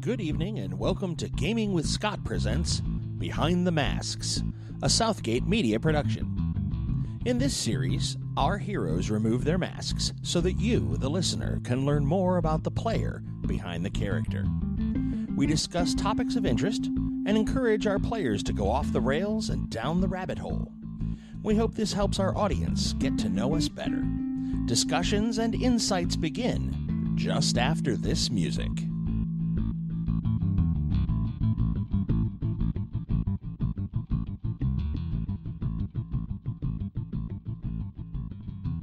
Good evening and welcome to Gaming with Scott presents Behind the Masks, a Southgate media production. In this series, our heroes remove their masks so that you, the listener, can learn more about the player behind the character. We discuss topics of interest and encourage our players to go off the rails and down the rabbit hole. We hope this helps our audience get to know us better. Discussions and insights begin just after this music.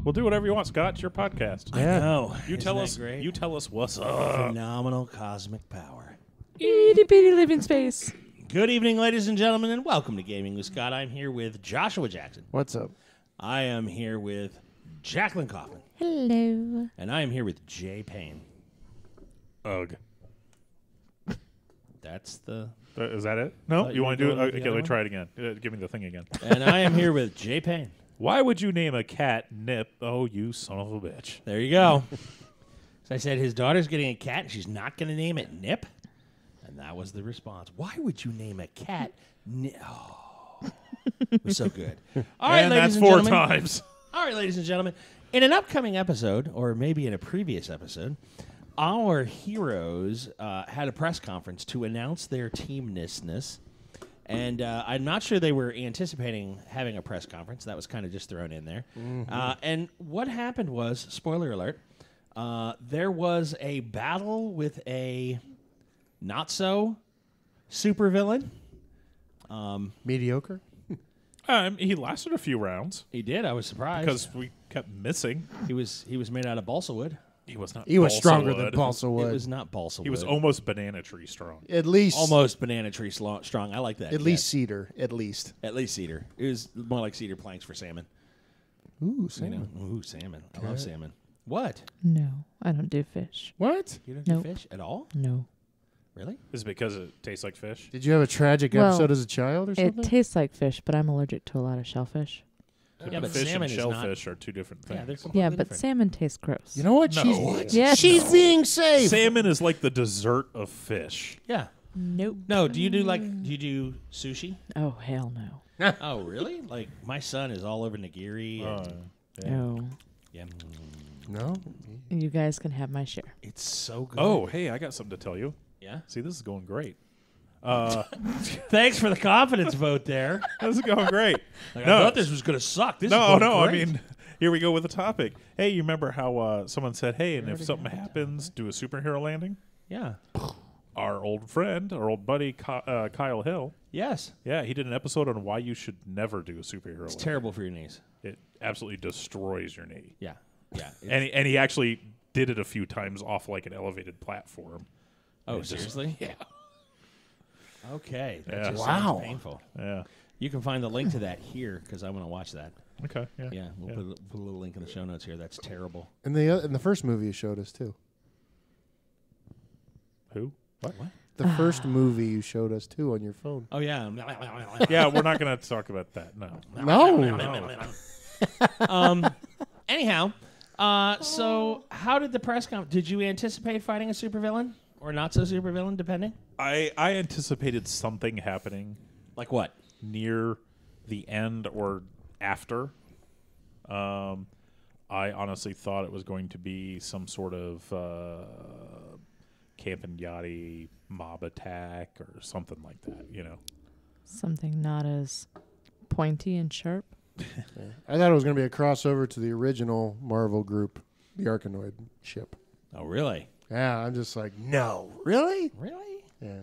We'll do whatever you want, Scott. It's your podcast. I know. You tell us. Great? You tell us what's up. Phenomenal cosmic power. Itty bitty live in space. Good evening, ladies and gentlemen, and welcome to Gaming with Scott. I'm here with Joshua Jackson. What's up? I am here with Jacqueline Kaufman. Hello. And I am here with Jay Payne. Ugh. That's the... Is that it? No? you You want to were do going it? with the Okay, other let me one? try it again. Give me the thing again. And I am here with Jay Payne. Why would you name a cat Nip? Oh, you son of a bitch. There you go. So I said his daughter's getting a cat and she's not going to name it Nip. And that was the response. Why would you name a cat Nip? Oh, it was so good. All right, and ladies that's and four gentlemen. times. All right, ladies and gentlemen. In an upcoming episode, or maybe in a previous episode, our heroes had a press conference to announce their teamness. And I'm not sure they were anticipating having a press conference. That was kind of just thrown in there. And what happened was, spoiler alert, there was a battle with a not-so supervillain. Mediocre? He lasted a few rounds He did. I was surprised. because we kept missing. he was made out of balsa wood. He was not. He was balsa stronger wood. than balsa It wood. was not balsa wood. He was almost banana tree strong. At least almost banana tree strong. I like that. At least cedar. At least. At least cedar. It was more like cedar planks for salmon. Ooh, You salmon. know? Ooh, salmon. I love salmon. What? No, I don't do fish. What? You don't Nope. do fish at all? No. Really? Is it because it tastes like fish? Did you have a tragic Well, episode as a child or It something? tastes like fish, but I'm allergic to a lot of shellfish. Yeah, but fish salmon and is not- shellfish are two different things. Yeah, they're completely Yeah, but different. salmon tastes gross. You know what? No. She's, What? Yes. she's being safe. Salmon is like the dessert of fish. Yeah. Nope. No, do you do sushi? Oh, hell no. Oh, really? Like my son is all over nigiri. And, No. yeah. No? You guys can have my share. It's so good. Oh, hey, I got something to tell you. Yeah. See, this is going great. Thanks for the confidence vote there. This is going great. Like, No. I thought this was going to suck. This is No, going no. I great. mean, here we go with the topic. Hey, you remember how someone said, "Hey, and if something happens, do a superhero landing." Yeah. Our old friend, our old buddy Kyle Hill. Yes. Yeah, he did an episode on why you should never do a superhero It's landing. terrible for your knees. It absolutely destroys your knee. Yeah. Yeah. And he actually did it a few times off like an elevated platform. Oh, It just- seriously? Yeah. Okay. That Yeah. just Wow. sounds painful. Yeah. You can find the link to that here because I want to watch that. Okay. Yeah. Yeah, we'll put a little link in the show notes here. That's terrible. And the first movie you showed us, too. Who? What? The first movie you showed us, too, on your phone. Oh, yeah. Yeah, we're not going to talk about that. No. No. Anyhow, so how did the press conference? Did you anticipate fighting a supervillain or not so supervillain, depending? I anticipated something happening Like what? near the end or after. I honestly thought it was going to be some sort of Camp and Yachty mob attack or something like that, you know. Something not as pointy and sharp. I thought it was going to be a crossover to the original Marvel group, the Arkanoid ship. Oh, really? Yeah, I'm just like, no. Really? Really? Yeah.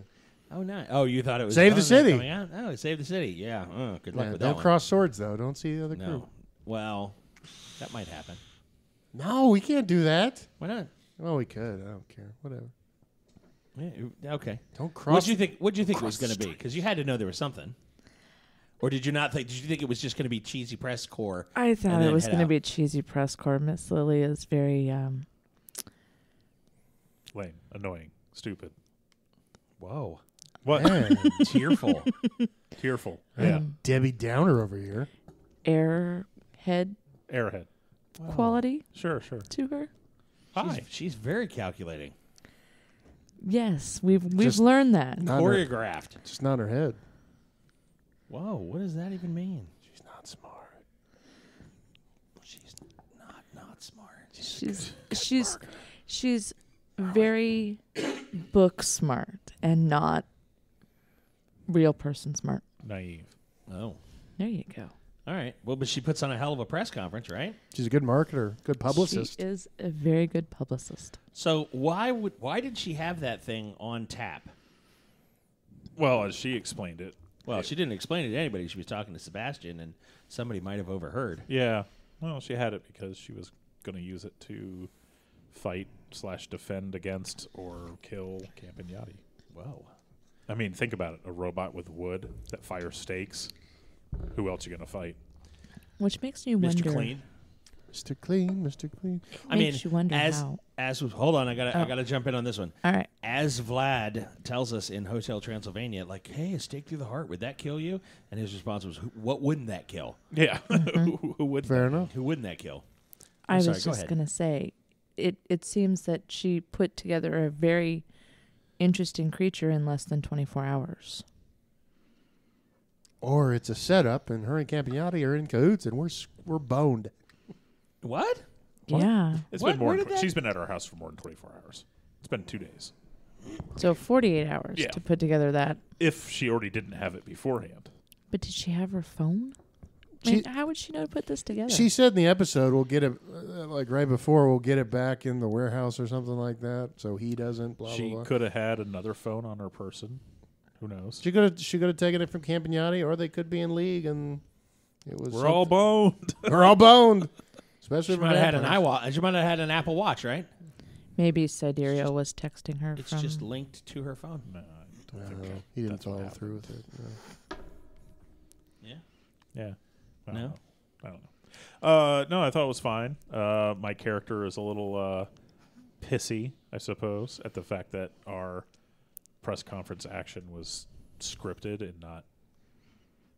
Oh, nice. Oh, you thought it was Save the they're City. coming out? Oh, Save the City. Yeah. Oh, good luck Yeah, with that don't one. cross swords, though. Don't see the other No. group. Well, that might happen. No, we can't do that. Why not? Well, we could. I don't care. Whatever. Yeah, okay. Don't cross. What'd you think it was cross going to the be? Because you had to know there was something. Or did you not think? Did you think it was just going to be cheesy press corps? I and thought then it was head going to out? be a cheesy press corps. Miss Lily is very Lame, annoying, stupid. Whoa. What? Man, Tearful. Tearful. Yeah. Debbie Downer over here. airhead Airhead. quality Sure. to her. Hi. She's very calculating. Yes, we've Just learned that. Not in her, Choreographed. just not in her head. Whoa, what does that even mean? She's not smart. She's not smart. She's very book smart and not real person smart. Naive. Oh, There you go. all right. Well, but she puts on a hell of a press conference, right? She's a good marketer, good publicist. She is a very good publicist. So why did she have that thing on tap? Well, as she explained it. Well, she didn't explain it to anybody. She was talking to Sebastian, and somebody might have overheard. Yeah. Well, she had it because she was going to use it to fight/defend against or kill Campagnati. Whoa. I mean, think about it. A robot with wood that fires stakes. Who else are you going to fight? Which makes you wonder. Mr. Clean. Mr. Clean, Mr. Clean. I mean, Makes you wonder how. hold on, I gotta jump in on this one. All right. As Vlad tells us in Hotel Transylvania, like, hey, a stake through the heart, would that kill you? And his response was, what wouldn't that kill? Yeah. Who would? Fair enough. Who wouldn't that kill? I sorry, was go just ahead. going to say, it seems that she put together a very interesting creature in less than 24 hours. Or it's a setup, and her and Campagnati are in cahoots, and we're boned. What? Yeah. It's What? been more. Where Than did that- She's been at our house for more than 24 hours. It's been 2 days. So 48 hours Yeah. to put together that. If she already didn't have it beforehand. But did she have her phone? She- How would she know to put this together? She said in the episode, we'll get it, like right before, we'll get it back in the warehouse or something like that, so he doesn't, blah, She blah, blah. could have had another phone on her person. Who knows? She could have taken it from Campagnati, or they could be in league, and it was. We're all boned. we're all boned. Especially She for might have had an vampires. She might have had an Apple Watch, right? Maybe Sidereal was texting her It's from. just linked to her phone. No, I don't think No, he didn't that's what follow happened. through with it. No. Yeah. Yeah. I don't No? know. I don't know. No, I thought it was fine. My character is a little pissy, I suppose, at the fact that our press conference action was scripted and not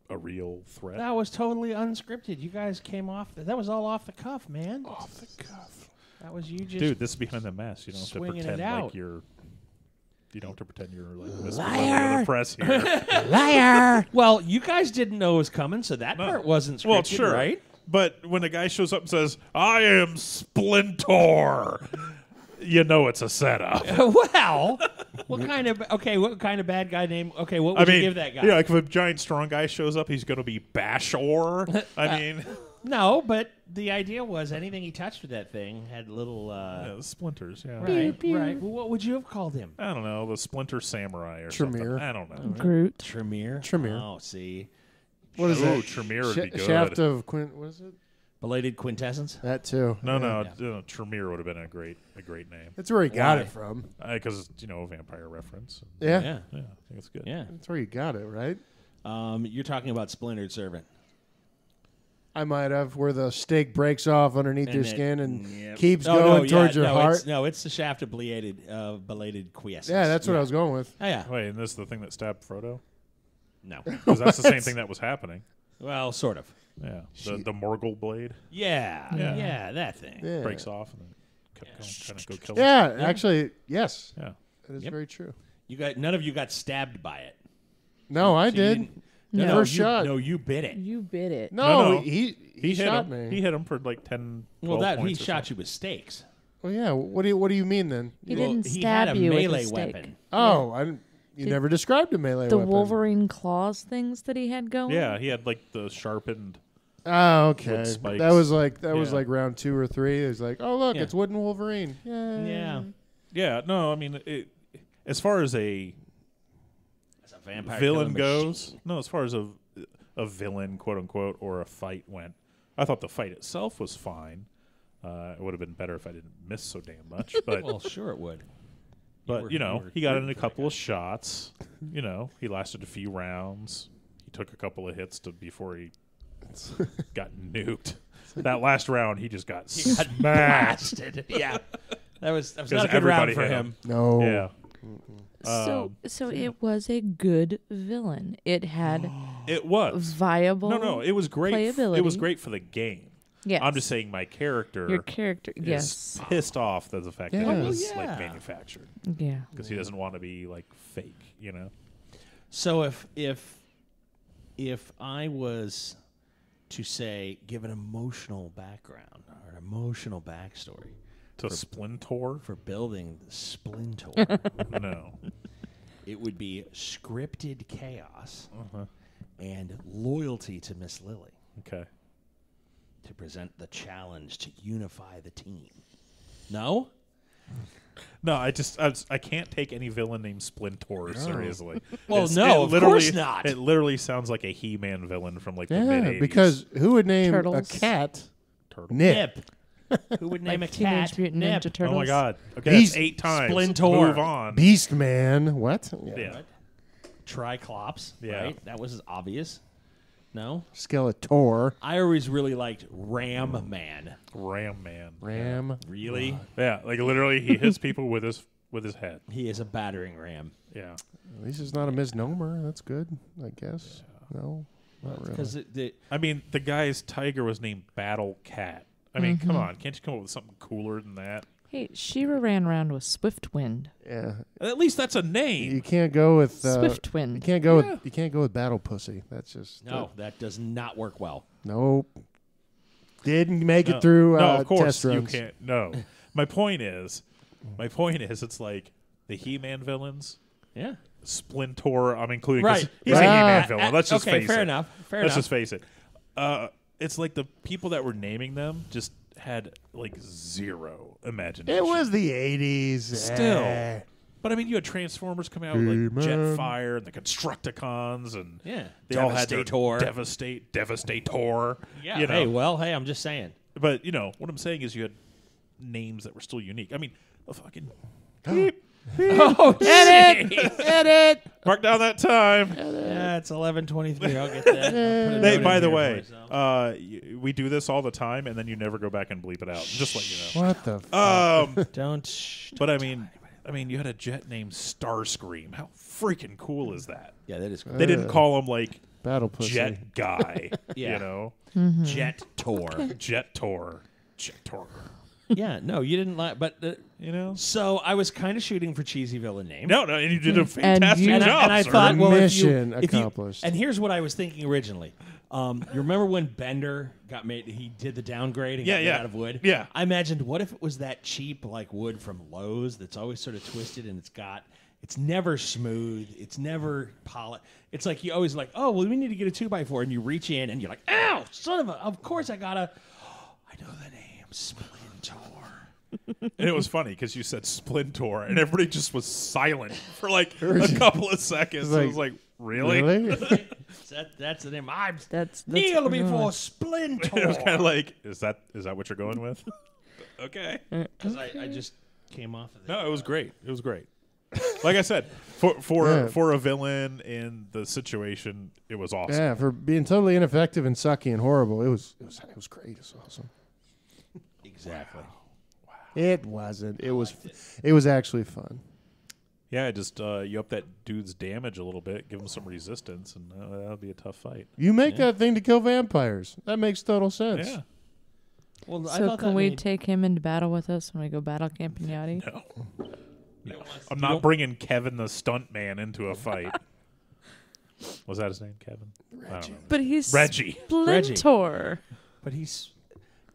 a real threat. That was totally unscripted. You guys came off. That was all off the cuff, man. Off the cuff. That was you just. Dude, this is behind the mask. You don't have to swinging it pretend out. like you're. You don't have to pretend you're like Mr. Liar. The press here. Liar. Well, you guys didn't know it was coming, so that No. part wasn't scripted, Well, sure. right? But when a guy shows up and says, "I am Splinter," you know it's a setup. Well, what kind of bad guy name? Okay, what would you give that guy? Yeah, like if a giant strong guy shows up, he's going to be Bashor. I mean, No, but the idea was anything he touched with that thing had little. splinters. Yeah, Right, right. Well, what would you have called him? I don't know, the Splinter Samurai or Tremere. something. I don't know. Groot. Tremere. Tremere. Oh, see, What is Ooh, that? Tremere would be good. Shaft of Quint. What is it? belated quintessence. That too. No, Yeah. no, Tremere would have been a great name That's where he got Why? it from. because vampire reference. Yeah. Yeah, Yeah, I think it's good. yeah. That's where you got it, right? You're talking about Splintered Servant. I might have, where the stake breaks off underneath your it- skin and Yep. keeps Oh, going no, towards yeah, your no, heart. It's the shaft of belated quiescence. Yeah, that's what I was going with. Oh, yeah. Wait, and this is the thing that stabbed Frodo? No. Because that's the same thing that was happening. Well, sort of. Yeah, the Morgul blade Yeah, Yeah. yeah, that thing. Yeah. breaks off and then kept going, trying to go kill Yeah, Yeah. actually, yes. him. Yeah. That is Yep. very true. None of you got stabbed by it. No, I So you did. didn't- No. No, First you, shot. No, you bit it. You bit it. No, No. he He hit shot him. me. He hit him for like 10, 12 Well, that he points or shot something. you with stakes. Well, yeah. What do you mean then? He Well, didn't he stab had a you with melee a stake. weapon. Oh, I didn't. You Did- never described a melee The weapon. Wolverine claws things that he had going. Yeah, he had like the sharpened. Oh, okay. Wood spikes. That was like Yeah. round 2 or 3. It was like, oh look, Yeah. it's wooden Wolverine. Yeah. Yeah. Yeah, no, I mean, as far as a That's a vampire villain killing goes, machine. no, as far as a villain, quote unquote, or a fight went, I thought the fight itself was fine. It would have been better if I didn't miss so damn much, but Well, sure it would. but were- you know, you were he got in a rooting for couple that of shots. You know, he lasted a few rounds. He took a couple of hits before he got nuked. That last round, he just got He got smashed. blasted. Yeah. That was not a good round everybody for hit him. No. Yeah, So it was a good villain. It had it was. viable. No, it was great. It was playability. great for the game. Yes. I'm just saying my character. Your character, is yes. pissed off at the fact that Yeah. it was Oh, yeah. like manufactured Yeah. because he doesn't want to be like fake, So if I was to say give an emotional background or an emotional backstory To Splintor? for building the Splintor, No. it would be scripted chaos Uh-huh. and loyalty to Miss Lily Okay. to present the challenge to unify the team. No? No, I can't take any villain named Splintor seriously. Well, It's- no, it of literally- course not. It literally sounds like a He-Man villain from like the Yeah, mid-'80s. because who would name Turtles. a cat Turtle. Nip? Who would name Like a Teenage cat Mutant Nip? Ninja Turtles. Oh my God! Okay, Beast- that's 8 times. Splintor. Move on. Beast Man. What? Yeah. Triclops, Yeah. right? That was obvious. No? Skeletor. I always really liked Ram Man. Ram Man. Ram. Really? Yeah, like literally, he hits people with his head. He is a battering ram. Yeah. At least it's not a misnomer. That's good, I guess. No, not really. Because I mean, the guy's tiger was named Battle Cat. I mean, come on, can't you come up with something cooler than that? Hey, She-Ra ran around with Swiftwind. Yeah, At least that's a name. you can't go with You Swiftwind. can't go Yeah. with you can't go with Battle Pussy. That's just no, that does not work well. nope. Didn't make No. it through. No, of course test you runs. can't. No, my point is, it's like the He-Man villains. Yeah. Splintor, I'm including 'cause Right. he's Right. a He-Man villain. Let's just okay, face fair it. enough. Fair Let's enough. just face it. It's like the people that were naming them just had like zero imagination. It was the '80s. Still. Eh. But I mean, you had Transformers come out with like He-Man. Jetfire and the Constructicons, and Yeah. they all had their Devastator. Devastator. Yeah. You know? Hey, I'm just saying. But what I'm saying is, you had names that were still unique. I mean, a fucking Oh, Edit. mark down that time. yeah, it's 11:23. I'll get that. I'll put a Hey, note by in the here way, for myself. we do this all the time, and then you never go back and bleep it out. Just let you What the? know. Don't. But I mean, you had a jet named Starscream. How freaking cool is that? Yeah, that is cool. They didn't call him like Battle Pussy. Jet Guy. Yeah. Jet Tour. Jet Tor. Jet Tor. Yeah, no, you didn't like, but so I was kind of shooting for cheesy villain name. No, and you did a fantastic you- and job. I sir. thought, well, Mission if you, accomplished. and here's what I was thinking originally. You remember when Bender got made? He did the downgrade and got made out of wood. Yeah. I imagined, what if it was that cheap like wood from Lowe's that's always sort of twisted and it's never smooth. It's never polished. It's like you always like, oh, well, we need to get a 2x4, and you reach in and you're like, ow, son of a! Of course I gotta. I know the name, Splintor. And it was funny because you said Splintor, and everybody just was silent for like a couple of seconds. It's It was like, really? Really? That's the name. I'm That's kneel pretty before much. Splintor. It was kind of like, is that what you're going with? Okay. Because I just came off of No, it was great. It was great. Like I said, for a villain in the situation, it was awesome. Yeah, for being totally ineffective and sucky and horrible, it was great. It was awesome. Exactly. It wasn't. It was actually fun. Yeah, just you up that dude's damage a little bit, give him some resistance, and that'll be a tough fight. You make that thing to kill vampires. That makes total sense. Yeah. Well, I So thought can that we made- take him into battle with us when we go battle camping, Yachty? No. I'm not bringing Kevin the stunt man into a fight. Was that his name, Kevin? I don't know. But he's Reggie. Splintor. But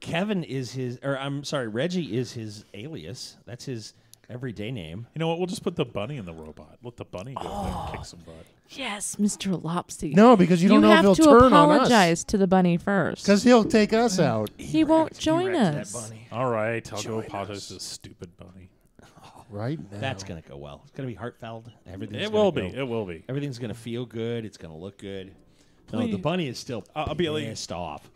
Kevin is his, or I'm sorry, Reggie is his alias. That's his everyday name. You know what? We'll just put the bunny in the robot. Let the bunny go there and kick some butt. Yes, Mr. Lopsy. No, because you don't know if have he'll to turn on us. apologize to the bunny first. Because he'll take us out. He won't join us. All right, I'll go apologize to the stupid bunny. Right now. That's gonna go well. It's gonna be heartfelt. Everything's It gonna will go- be. It will be. Everything's gonna feel good. It's gonna look good. No, Please. the bunny is still I'll be like- pissed off.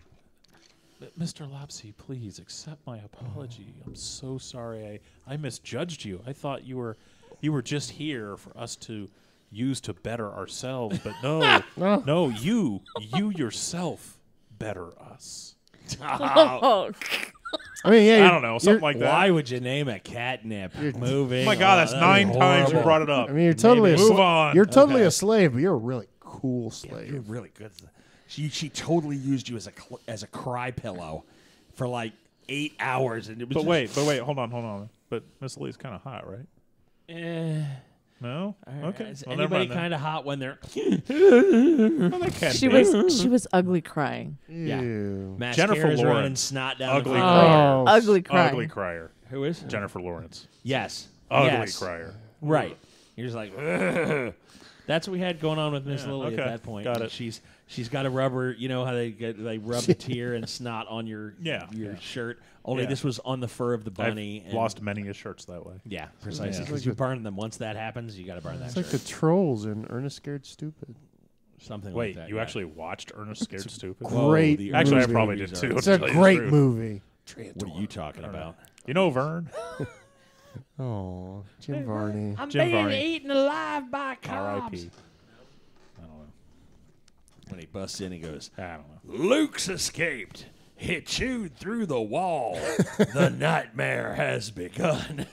Mr. Lopsy, please accept my apology. I'm so sorry. I misjudged you. I thought you were just here for us to use to better ourselves, but no, you yourself better us. Oh, I mean, yeah. I don't know, something like that. Why would you name a catnip? Moving. Oh my God, that's 9 times you horrible. brought it up. I mean, you're totally a Move on. You're totally Okay. a slave, but you're a really cool You're slave. really good. She totally used you as a cry pillow for like 8 hours, and it was. But wait, hold on. But Miss Lee's kind of hot, right? No. Okay. Is Well, never anybody mind then. kind of hot when they're? Well, they can She be. was ugly crying. Yeah. Ew. Mascara's Jennifer running Lawrence. snot down Ugly the crier. Oh, ugly crying. Ugly crier. Who is? Jennifer Lawrence. Yes. Ugly Yes. crier. Right. You're just like, ugh. That's what we had going on with Miss Yeah, Lily okay. at that point. Got it. She's got a rubber. You know how they rub the tear and snot on your shirt. Only Yeah. this was on the fur of the bunny. I've lost many of shirts that way. Yeah, precisely. Yeah. Because you burn them. Once that happens, you got to burn that It's like shirt. the trolls in Ernest Scared Stupid. Something Wait, like that. you yeah. actually watched Ernest Scared Stupid? Whoa, Great the Actually, I early probably movies did are- too. It's to a tell you the great truth. movie. What are you talking about? You know Vern? Oh, Jim Varney. I'm Jim being Varney. eaten alive by cops. R.I.P. I don't know. When he busts in, he goes, I don't know. Luke's escaped. He chewed through the wall. The nightmare has begun.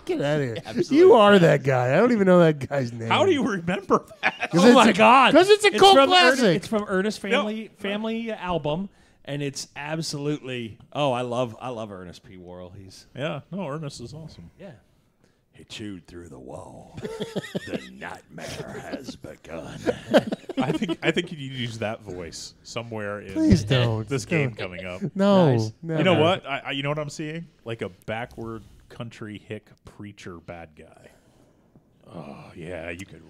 Get out of here. Absolutely. You are that guy. I don't even know that guy's name. How do you remember that? Oh my God! Because it's a cult from classic. It's from Ernest family album, and it's absolutely. Oh, I love Ernest P. Worrell. He's Yeah, no, Ernest is awesome. yeah. He chewed through the wall. The nightmare has begun. I think you use that voice somewhere in Please don't. this game coming up. No. Nice. No. You know what? You know what I'm seeing? Like a backward country hick preacher bad guy. Oh yeah, you could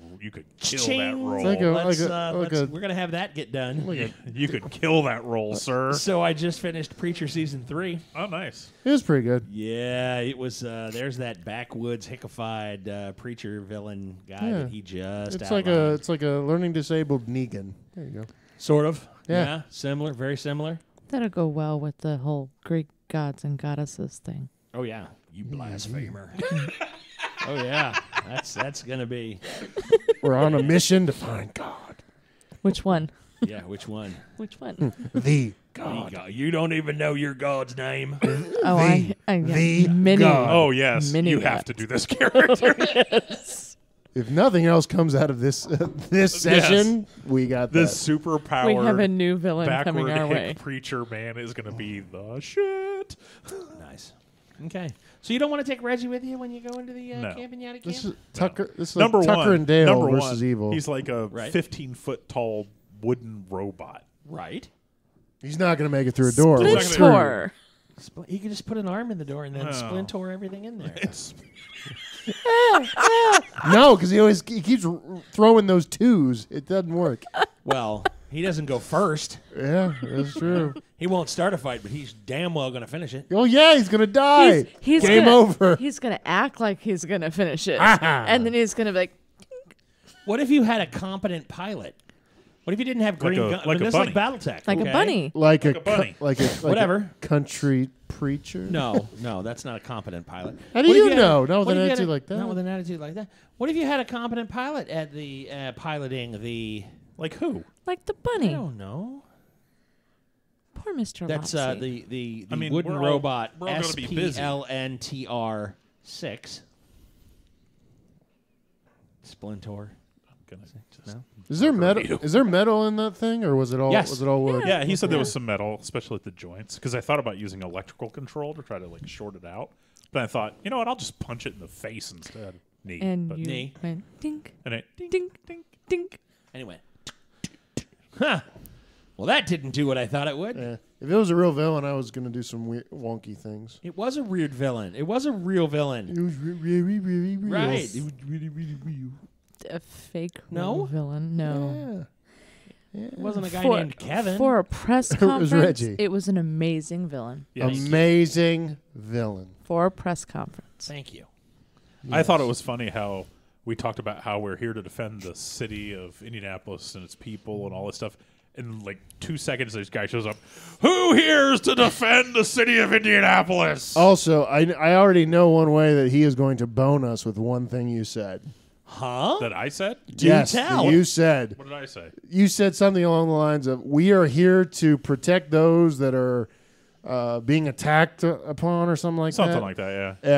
kill that Ching. role. Like a- Let's, we're gonna have that get done. You could kill that role, sir. So I just finished Preacher season 3. Oh, nice. It was pretty good. Yeah, it was. There's that backwoods hickified preacher villain guy Yeah. that he just. It's outlined. like a learning disabled Negan. There you go. Sort of. Yeah. Similar. Very similar. That'll go well with the whole Greek gods and goddesses thing. Oh yeah, you blasphemer. Oh yeah, that's gonna be. We're on a mission to find God. Which one? Yeah, which one? Which one? The God. You don't even know your God's name. Oh, I the mini. God. Oh yes, Mini you God. have to do this character. If nothing else comes out of this this session, we got This that. super powered We have a new villain backward coming our hick way. preacher man is going to be the shit. Nice. Okay. So you don't want to take Reggie with you when you go into the No. camping yada camp? This is Tucker. This is Number like Tucker one, and Dale number versus one, Evil. He's like a Right. 15-foot tall wooden robot. Right. He's not going to make it through a door. Split We're Splinter. screwed. Splinter. You can just put an arm in the door and then No. splinter everything in there. It's No, because he keeps throwing those twos. It doesn't work. Well, he doesn't go first. Yeah, that's true. He won't start a fight, but he's damn well going to finish it. Oh yeah, he's gonna die. He's Game gonna, over. He's gonna act like he's gonna finish it, and then he's gonna be like, What if you had a competent pilot? What if you didn't have green a- guns? like a This is like bunny. BattleTech. like okay? a bunny. like a bunny. like a Whatever. country preacher. No, that's not a competent pilot. How do What if you had know? Not with what an if you had attitude a- like that. Not with an attitude like that. What if you had a competent pilot at the piloting the? like who? Like the I bunny. don't know. Poor Mr. That's Lopsy. the I mean, wooden we're all- robot we're all gonna be busy. SPLNTR 6. Splinter. Gonna just- No. Is there metal? Is there metal in that thing, or was it all? Yes. Was it all wood? Yeah, he said there was some metal, especially at the joints. Because I thought about using electrical control to try to like short it out, but I thought, you know what? I'll just punch it in the face instead. Neat. and but, you Knee. went dink, and it, dink, ding. dink. Anyway. Huh. Well, that didn't do what I thought it would. Yeah. If it was a real villain, I was gonna do some wonky things. It was a weird villain. It was a real villain. It was really, really real. Right. It was really, really real. A fake No? villain. No. Yeah. It wasn't a guy For- named Kevin. For a press It was conference, Reggie. it was an amazing villain. Yeah. Amazing villain. For a press conference. Thank you. I thought it was funny how we talked about how we're here to defend the city of Indianapolis and its people and all this stuff. In like 2 seconds, this guy shows up. Who here is to defend the city of Indianapolis? Also, I already know one way that he is going to bone us with one thing you said. Huh? That I said? Yes, tell. that you said. What did I say? You said something along the lines of, "We are here to protect those that are being attacked upon," or something like that. Something like that, yeah.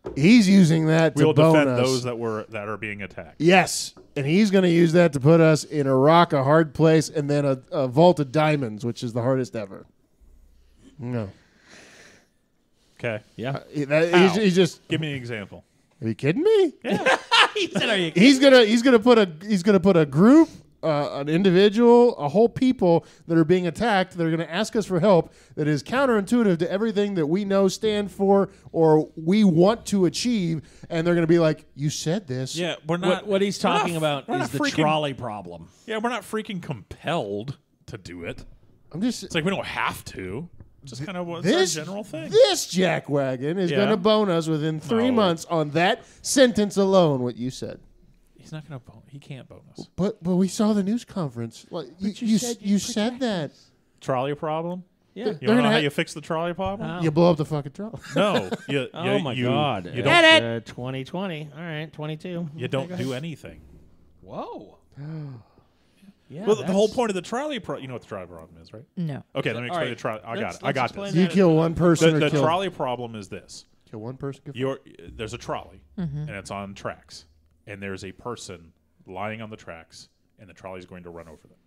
Yeah, he's using that We'll to bone defend us. those that are being attacked. Yes, and he's going to use that to put us in a rock, a hard place, and then a vault of diamonds, which is the hardest ever. No. Okay. Yeah. He's just. Give me an example. Are you kidding me? He said, "Are you?" He's gonna put a group, an individual, a whole people that are being attacked. That are gonna ask us for help. That is counterintuitive to everything that we know, stand for, or we want to achieve. And they're gonna be like, "You said this." Yeah, we're not. What he's talking about we're is not the freaking- trolley problem. Yeah, we're not freaking compelled to do it. I'm just. It's like we don't have to. Just kind of what's This our general thing. This jackwagon is Yeah. gonna bone us within 3 No. months on that sentence alone. What you said. He's not going to bone. He can't bone us. But we saw the news conference. Like, you said that. Trolley problem? Yeah. You They're want to know gonna how ha- you fix the trolley problem? How? You blow up the fucking trolley. No. Oh my God! You don't, 2020. All right, 22. you don't do anything. Whoa. Yeah. Well, the whole point of the trolley you know what the trolley problem is, right? No. Okay, let me All explain right. the trolley. I got Let's it. I got explain this. that. You kill one person The or kill trolley problem is this. kill one person. There's a trolley, and it's on tracks, and there's a person lying on the tracks, and the trolley is going to run over them.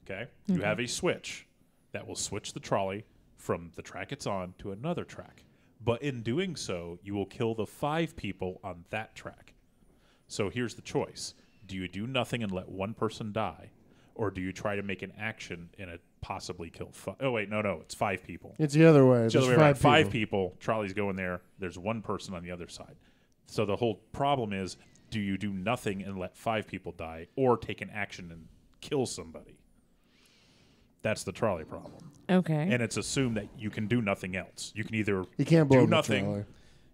Okay? You have a switch that will switch the trolley from the track it's on to another track. But in doing so, you will kill the 5 people on that track. So here's the choice. Do you do nothing and let one person die, or do you try to make an action and possibly kill 5? Oh, wait, no, it's 5 people. It's the other way. It's the There's other way around. 5 5 people. people, trolley's going there. There's one person on the other side. So the whole problem is, do you do nothing and let 5 people die, or take an action and kill somebody? That's the trolley problem. Okay. And it's assumed that you can do nothing else. You can either You can't blow do up the nothing trolley.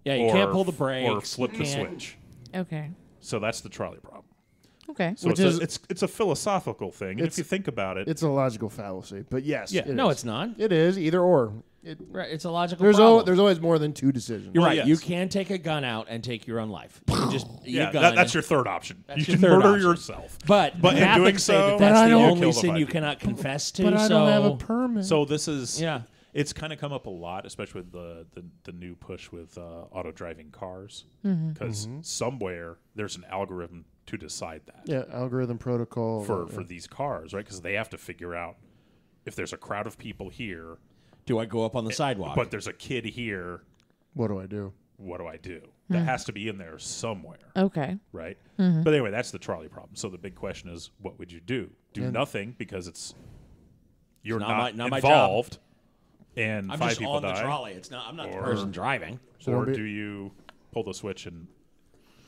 Yeah, you or, can't pull the or brakes. flip you the can't- switch. Okay. So that's the trolley problem. Okay. So Which it's a philosophical thing. And if it's- you think about it, It's a logical fallacy, but yes. Yeah. it No, is. it's not. It is either or. Right, it's a logical There's problem. there's always more than 2 decisions. You're Well, right. yes. You can take a gun out and take your own life. You can just eat a gun. that's your third option. That's You your can third murder option. yourself. But in the doing Catholics say so, that But I that's the don't- only kill the sin 5 you people. cannot confess to. But I so don't have a permit. So this is yeah. It's kind of come up a lot, especially with the new push with auto driving cars, Mm-hmm. because somewhere there's an algorithm to decide that yeah, algorithm protocol for these cars, right? Because they have to figure out if there's a crowd of people here, Do I go up on the sidewalk? but there's a kid here. What do I do? What do I do? That has to be in there somewhere, Okay. right? But anyway, that's the trolley problem. So the big question is, what would you do? Do And- nothing because you're not not my job. involved, and I'm 5 just people on die. the trolley. It's not. I'm not the Or- person driving. So Or don't be- do you pull the switch and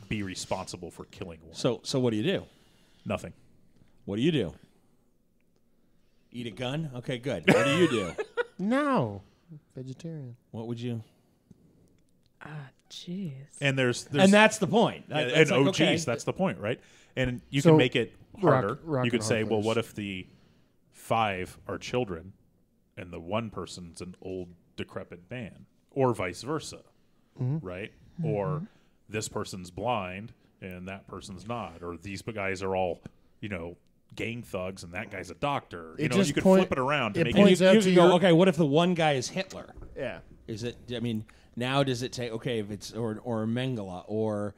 be responsible for killing one? So what do you do? Nothing. What do you do? Eat a gun? Okay, good. What do you do? No. Vegetarian. What would you? Jeez. And there's And that's the point. and That's like, oh okay. geez, that's the point, right? And you So, can make it harder. rock You could and say, hard well, place. what if the 5 are children and the one person's an old decrepit man, or vice versa, right? Or this person's blind and that person's not, or these guys are all, gang thugs and that guy's a doctor. It You just could point- flip it around to it make points it. out You to can go, your- okay, what if the one guy is Hitler? Yeah. Is it? I mean, now does it take? Okay, if it's or Mengele or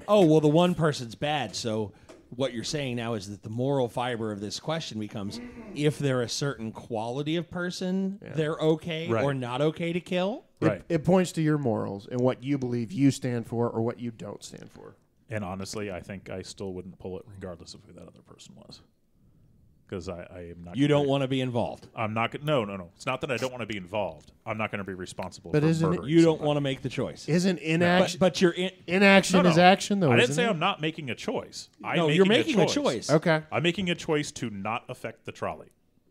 oh well, the one person's bad. So what you're saying now is that the moral fiber of this question becomes: if they're a certain quality of person, they're okay Right. or not okay to kill. Right. It points to your morals and what you believe you stand for or what you don't stand for. And honestly, I think I still wouldn't pull it regardless of who that other person was. Because I am not. You don't want to be involved. I'm not. No. It's not that I don't want to be involved. I'm not going to be responsible. But for isn't it- murdering You don't somebody. want to make the choice. Isn't inaction But you're in. inaction No. is action though? I didn't isn't say it? I'm not making a choice. You're making a choice. Okay. I'm making a choice to not affect the trolley.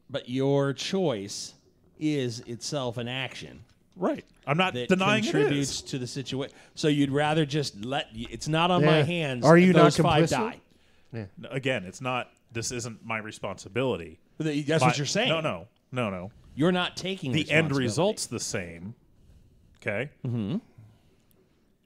But your choice is itself an action Right. I'm not that denying it contributes is. to the situation. So you'd rather just it's not on my Yeah. hands. Are you those not 5 complicit? die. Again, it's not. This isn't my responsibility. That's My- what you're saying. No. You're not taking The end responsibility. result's the same. Okay. Mm-hmm.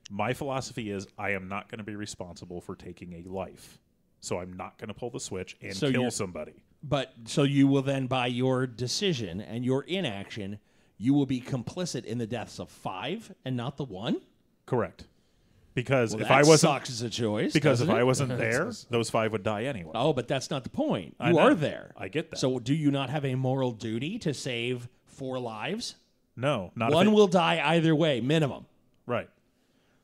My philosophy is I am not going to be responsible for taking a life, so I'm not going to pull the switch and So kill you're- somebody. But so you will then, by your decision and your inaction, you will be complicit in the deaths of 5 and not the 1. Correct. Because Well, if that I wasn't, sucks as a choice. because if doesn't I it? wasn't there, those 5 would die anyway. Oh, but that's not the point. I You know. are there. I get that. So do you not have a moral duty to save 4 lives. No, not One if it, will die either way, minimum. right.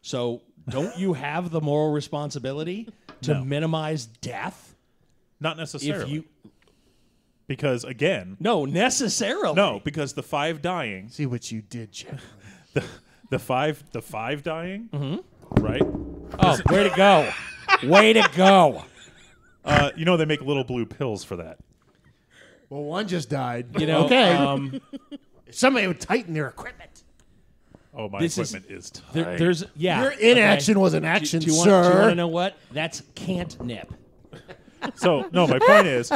So don't you have the moral responsibility to No. minimize death? Not necessarily. If you because again, no necessarily no, because the 5 dying, See what you did, Jeff. the five dying, right? Oh, way to go! Way to go! They make little blue pills for that. Well, one just died. You know, okay. Somebody would tighten their equipment. Oh, my This equipment is tight. there's Your inaction was an action, do you sir. want to know what? That's can't nip. So no, my point is,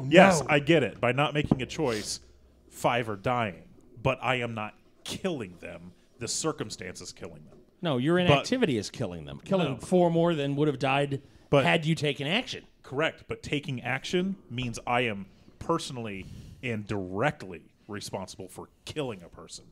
yes, no. I get it. By not making a choice, 5 are dying, but I am not killing them. The circumstance is killing them. No, your inactivity is killing them. Killing No. 4 more than would have died had you taken action. Correct, but taking action means I am personally and directly responsible for killing a person.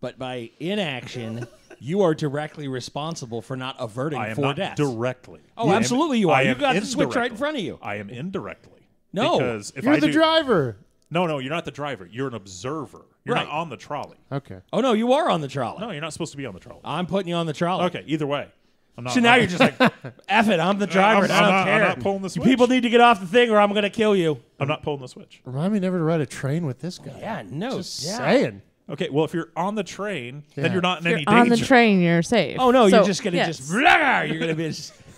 But by inaction, you are directly responsible for not averting I am 4 not deaths. directly. Oh, I am- absolutely you are. I You am got the switch right in indirectly. front of you. I am indirectly. No. Because if You're I the do, driver. No, you're not the driver. You're an observer. You're Right. not on the trolley. Okay. Oh, no, you are on the trolley. No, you're not supposed to be on the trolley. I'm putting you on the trolley. Okay, either way. I'm not, So now you're just like, F it, I'm the driver, and I don't I'm care. not pulling the You switch. people need to get off the thing or I'm going to kill you. I'm not pulling the switch. Remind me never to ride a train with this guy. Yeah, no. Just yeah. saying. Okay, well, if you're on the train, Yeah. then you're not in If any you're on danger. the train, you're safe. Oh, no, So, you're just going to yes. you're going to be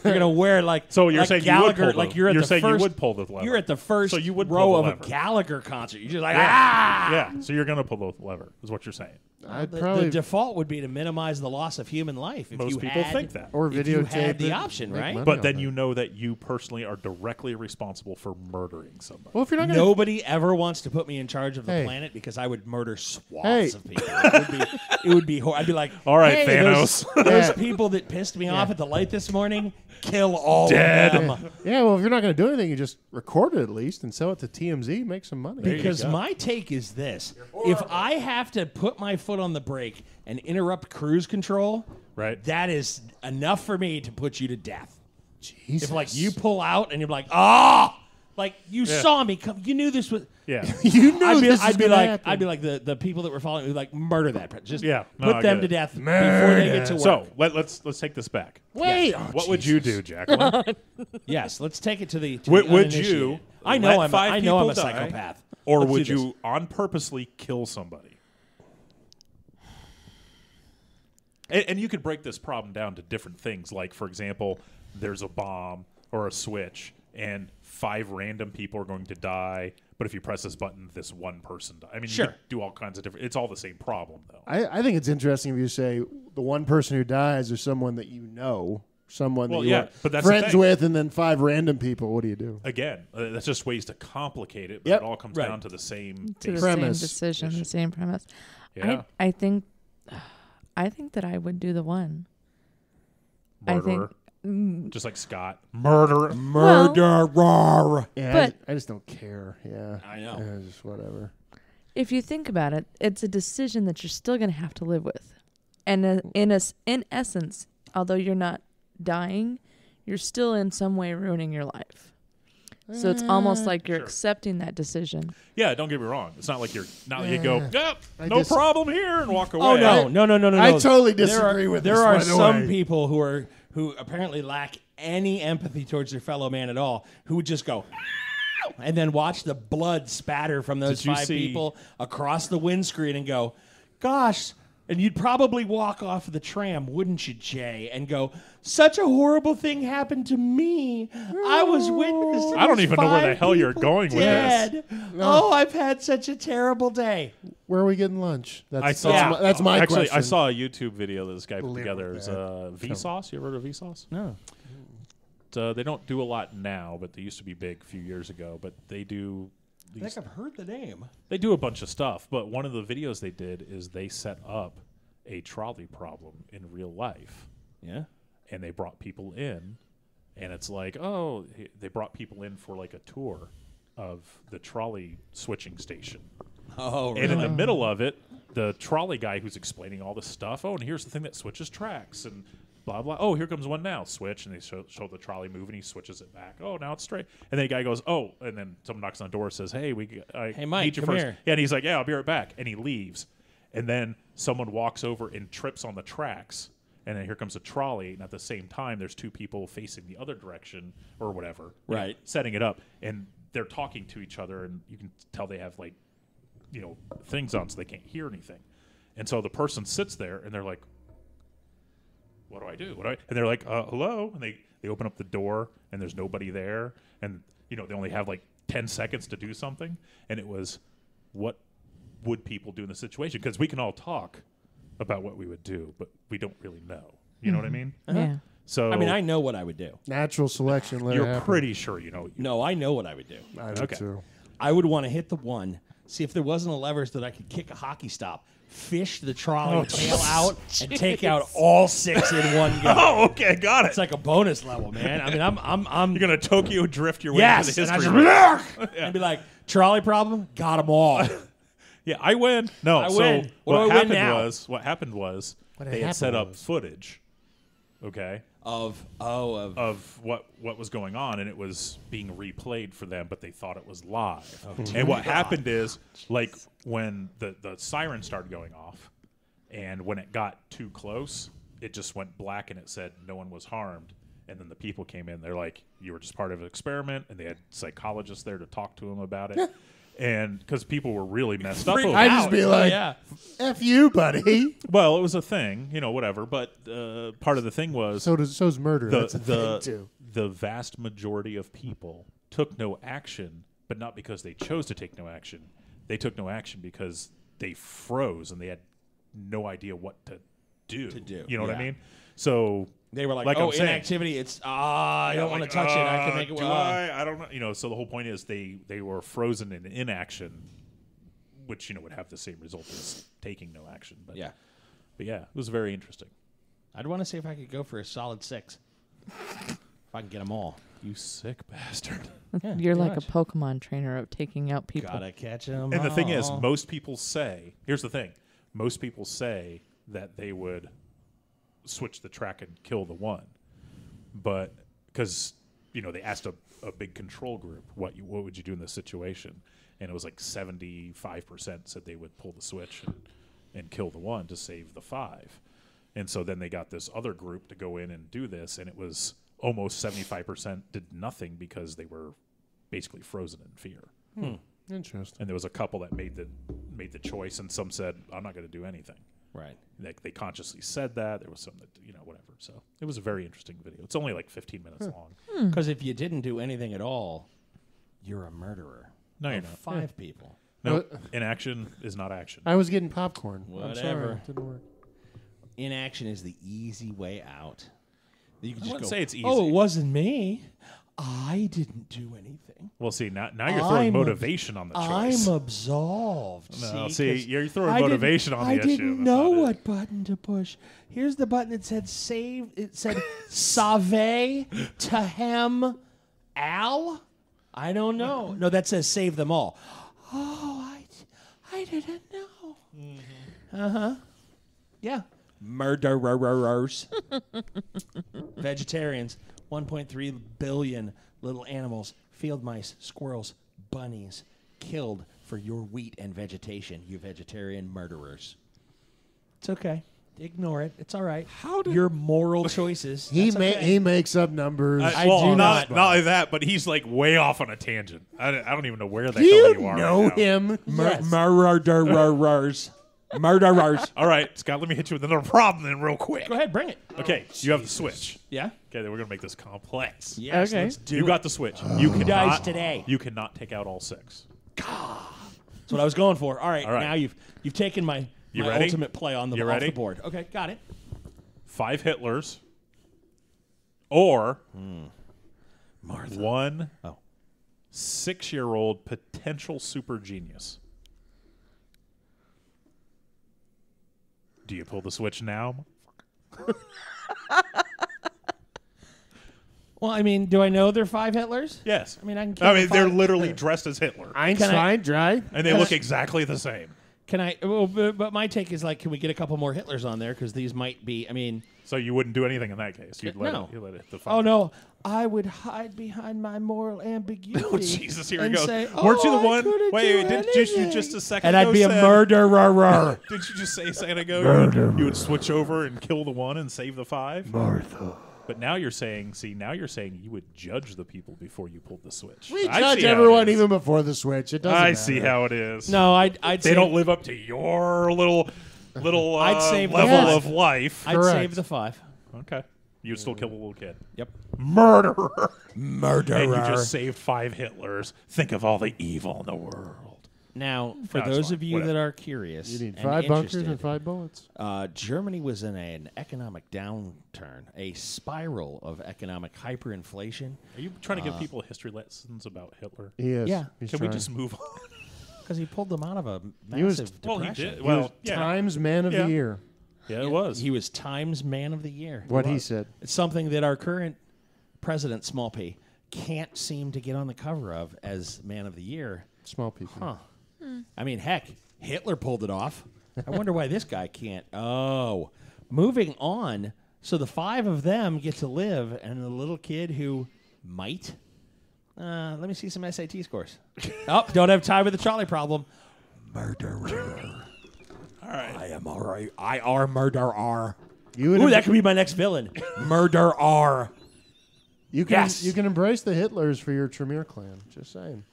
you're going to wear like So you're like saying Gallagher, you would pull like the, you're at you're the saying first, you would pull the lever. You're at the first So you would pull row the of a lever. Gallagher concert. You're just like, Yeah, so you're going to pull the lever, is what you're saying. I'd The probably default would be to minimize the loss of human life. If Most you people had, think that. or if you videotape had the it, option, make right? money But off then it. you know that you personally are directly responsible for murdering somebody. Well, if you're not gonna Nobody ever wants to put me in charge of the Hey. planet because I would murder swaths Hey. of people. It would be I'd be like, All right, hey, Thanos. Those Yeah. people that pissed me off at the light this morning, kill all Dead. of them. Yeah, well, if you're not going to do anything, you just record it at least and sell it to TMZ, make some money. Because my take is this: if I have to put my foot on the brake and interrupt cruise control, Right. that is enough for me to put you to death. Jesus. If like you pull out and you're like, oh, like you saw me come, you knew this was. Yeah. you knew I'd be, this I'd was be gonna like, happen. I'd be like the people that were following me, like murder that person. Just Yeah. No, I put get them it. to death before they get to work. So let's take this back. Wait. Oh, What would you do, Jacqueline? yes, let's take it to the. To would the would uninitiated. you? I know let I'm. 5 I know I'm a people die, psychopath. Or Let's would do this. you on purposely kill somebody? And you could break this problem down to different things. Like, for example, there's a bomb or a switch, and 5 random people are going to die. But if you press this button, this one person dies. I mean, Sure. you could do all kinds of different. It's all the same problem, though. I think it's interesting if you say the one person who dies is someone that you know, someone Well, that you yeah, are but that's the friends thing. with, and then 5 random people. What do you do? Again, that's just ways to complicate it, but Yep. it all comes Right. down to the same To the basic- Premise. same decision, the same premise. Yeah. I think that I would do the one. Murderer. I think Just like Scott. Murderer. Murderer. Yeah, But- I just don't care. Yeah, I know. Yeah, just whatever. if you think about it, it's a decision that you're still going to have to live with. And in essence, although you're not dying, you're still in some way ruining your life. So it's almost like you're Sure. accepting that decision. Yeah, don't get me wrong. It's not like you go, yep, I no just- problem here, and walk away. Oh no! I totally There disagree are, with there this, are by the some way. people who apparently lack any empathy towards their fellow man at all, who would just go and then watch the blood spatter from those Did you 5 see- people across the windscreen and go, gosh. And you'd probably walk off the tram, wouldn't you, Jay? And go, such a horrible thing happened to me. I was witness to I don't these even know where the 5 hell you're people going with this. dead. Oh, I've had such a terrible day. Where are we getting lunch? I saw. That's my actually, question. I saw a YouTube video that this guy put Live together. with It was Vsauce. You ever heard of Vsauce? No. They don't do a lot now, but they used to be big a few years ago. But they do. I think I've heard the name. They do a bunch of stuff. But one of the videos they did is they set up a trolley problem in real life. Yeah. And they brought people in, and it's like, oh, they brought people in for like a tour of the trolley switching station. Oh, And in the middle of it, the trolley guy who's explaining all this stuff, oh, and here's the thing that switches tracks, and blah, blah. Oh, here comes one now. Switch. And they show the trolley move, and he switches it back. Oh, now it's straight. And then the guy goes, oh. And then someone knocks on the door and says, hey, Hey, Mike, need you come first. here. Yeah, and he's like, yeah, I'll be right back. And he leaves. And then someone walks over and trips on the tracks. And then here comes a trolley. And at the same time, there's two people facing the other direction or whatever. Right. Setting it up. And they're talking to each other. And you can tell they have, like, things on so they can't hear anything. And so the person sits there and they're like, what do I do? And they're like, hello? And they open up the door and there's nobody there. And, they only have like 10 seconds to do something. And it was, what would people do in this situation? Because we can all talk about what we would do, but we don't really know. You know what I mean? Yeah. So I mean, I know what I would do. Natural selection. Let it you're happen. pretty sure you know what you No, I know what I would do. I do Okay. too. I would want to hit the one, see if there wasn't a levers that I could kick a hockey stop, fish the trolley tail out, and take out all 6 in one go. Oh, okay, got it. It's like a bonus level, man. I mean, I'm You're going to Tokyo drift your way yes, into the and I history just book. and be like, trolley problem, got them all. Yeah, I win. No, I so win. What do I win now? what happened was What they had had set happened up was- footage, okay, of what was going on, and it was being replayed for them, but they thought it was live. Oh, And what happened is, like, when the siren started going off, and when it got too close, it just went black, and it said no one was harmed. And then the people came in. They're like, you were just part of an experiment, and they had psychologists there to talk to them about it. And because people were really messed up over I'd it. just be like, yeah. F you, buddy. Well, it was a thing, whatever. But part of the thing was So's murder. That's a thing, the too. the vast majority of people took no action, but not because they chose to take no action. They took no action because they froze and they had no idea what to do. You know what I yeah. mean? So They were like, Like oh, I'm saying. inactivity. It's I don't want to touch it. I can make it. Do I don't know. So the whole point is they were frozen in inaction, which would have the same result as taking no action. But Yeah, but yeah, it was very interesting. I'd want to see if I could go for a solid 6. If I can get them all. You sick bastard. Yeah, You're pretty like much. a Pokemon trainer of taking out people. Gotta catch them. And the thing is, most people say, here's the thing. Most people say that they would switch the track and kill the one. But because, they asked a big control group, what would you do in this situation? And it was like 75% said they would pull the switch and kill the one to save the 5. And so then they got this other group to go in and do this, and it was almost 75% did nothing because they were basically frozen in fear. Interesting. And there was a couple that made the choice, and some said, I'm not going to do anything. Right. Like they consciously said that. There was some that, whatever. So it was a very interesting video. It's only like 15 minutes long. Because if you didn't do anything at all, you're a murderer. No, you're of not. 5 people. No, inaction is not action. I was getting popcorn. I'm sorry. Whatever. It didn't work. Inaction is the easy way out. You can I just wouldn't go, say it's easy. oh, it wasn't me. I didn't do anything. Well, see, now you're throwing I'm motivation on the choice. I'm absolved. No, 'cause you're throwing I motivation on the issue. I didn't That's know not it. what button to push. Here's the button that said save. It said Save Tahem Al. I don't know. No, that says save them all. Oh, I didn't know. Yeah. Murderers. Vegetarians. 1.3 billion little animals, field mice, squirrels, bunnies, killed for your wheat and vegetation, you vegetarian murderers. It's okay. Ignore it. It's all right. Your moral choices. He that's okay. he makes up numbers. Well, do not not. only that, but he's like way off on a tangent. I don't even know where the Do hell you you are. know right now. him? Yes. Murderers. Murderers. All right, Scott, let me hit you with another problem then real quick. Go ahead, bring it. Okay, you have the switch. Yeah? Okay, then we're going to make this complex. Yes, Okay. let's do You it. got the switch. You Dice cannot today. You cannot take out all 6. That's what I was going for. All right, All right. now you've taken my You ready? ultimate play on the You off ready? the board. Okay, got it. 5 Hitlers or Martha. one Oh. 6-year-old potential super genius. Do you pull the switch now? Well, I mean, do I know they're 5 Hitlers? Yes. I mean, I can kill the they're 5. literally dressed as Hitler, Einstein, dry. and they look exactly the same. Can I? Well, but my take is like, can we get a couple more Hitlers on there? Because these might be. I mean, So you wouldn't do anything in that case. You'd let No. it. You let it hit the fire. oh no, I would hide behind my moral ambiguity. Oh Jesus! Here we and go. say, Weren't you the "Oh, I one? couldn't Wait, do didn't you anything." just a second And ago I'd be a said- murderer. Didn't you just say a second ago you would switch over and kill the one and save the 5? Martha. But now you're saying, you would judge the people before you pulled the switch. We I judge see how it everyone is. even before the switch. It doesn't I matter. see how it is. No, I'd They say don't live up to your little I'd save the level five. of life. I'd Correct. save the 5. Okay. You'd still kill the little kid. Yep. Murderer. Murderer. And you just saved 5 Hitlers. Think of all the evil in the world. Now, for No, it's those fine. of you Whatever. that are curious, You need and 5 bunkers interested, and 5 bullets. Germany was in an economic downturn, a spiral of economic hyperinflation. Are you trying to give people history lessons about Hitler? He is. Yeah. He's Can we trying. just move on? Because he pulled them out of a He was- massive Well, he depression. did. He Well, was yeah. Times Man of Yeah. the Year. Yeah, it was. He was Times Man of the Year. What he said. It's something that our current president, Small P, can't seem to get on the cover of as Man of the Year. Small people. Huh. I mean, heck, Hitler pulled it off. I wonder why this guy can't. Oh. Moving on. So the 5 of them get to live, and the little kid who might. Let me see some SAT scores. Oh, don't have time with the trolley problem. Murderer. All right. I am all right. I are murderer. You would Ooh, that could be my next villain. Murderer. you can yes. you can embrace the Hitlers for your Tremere clan. Just saying.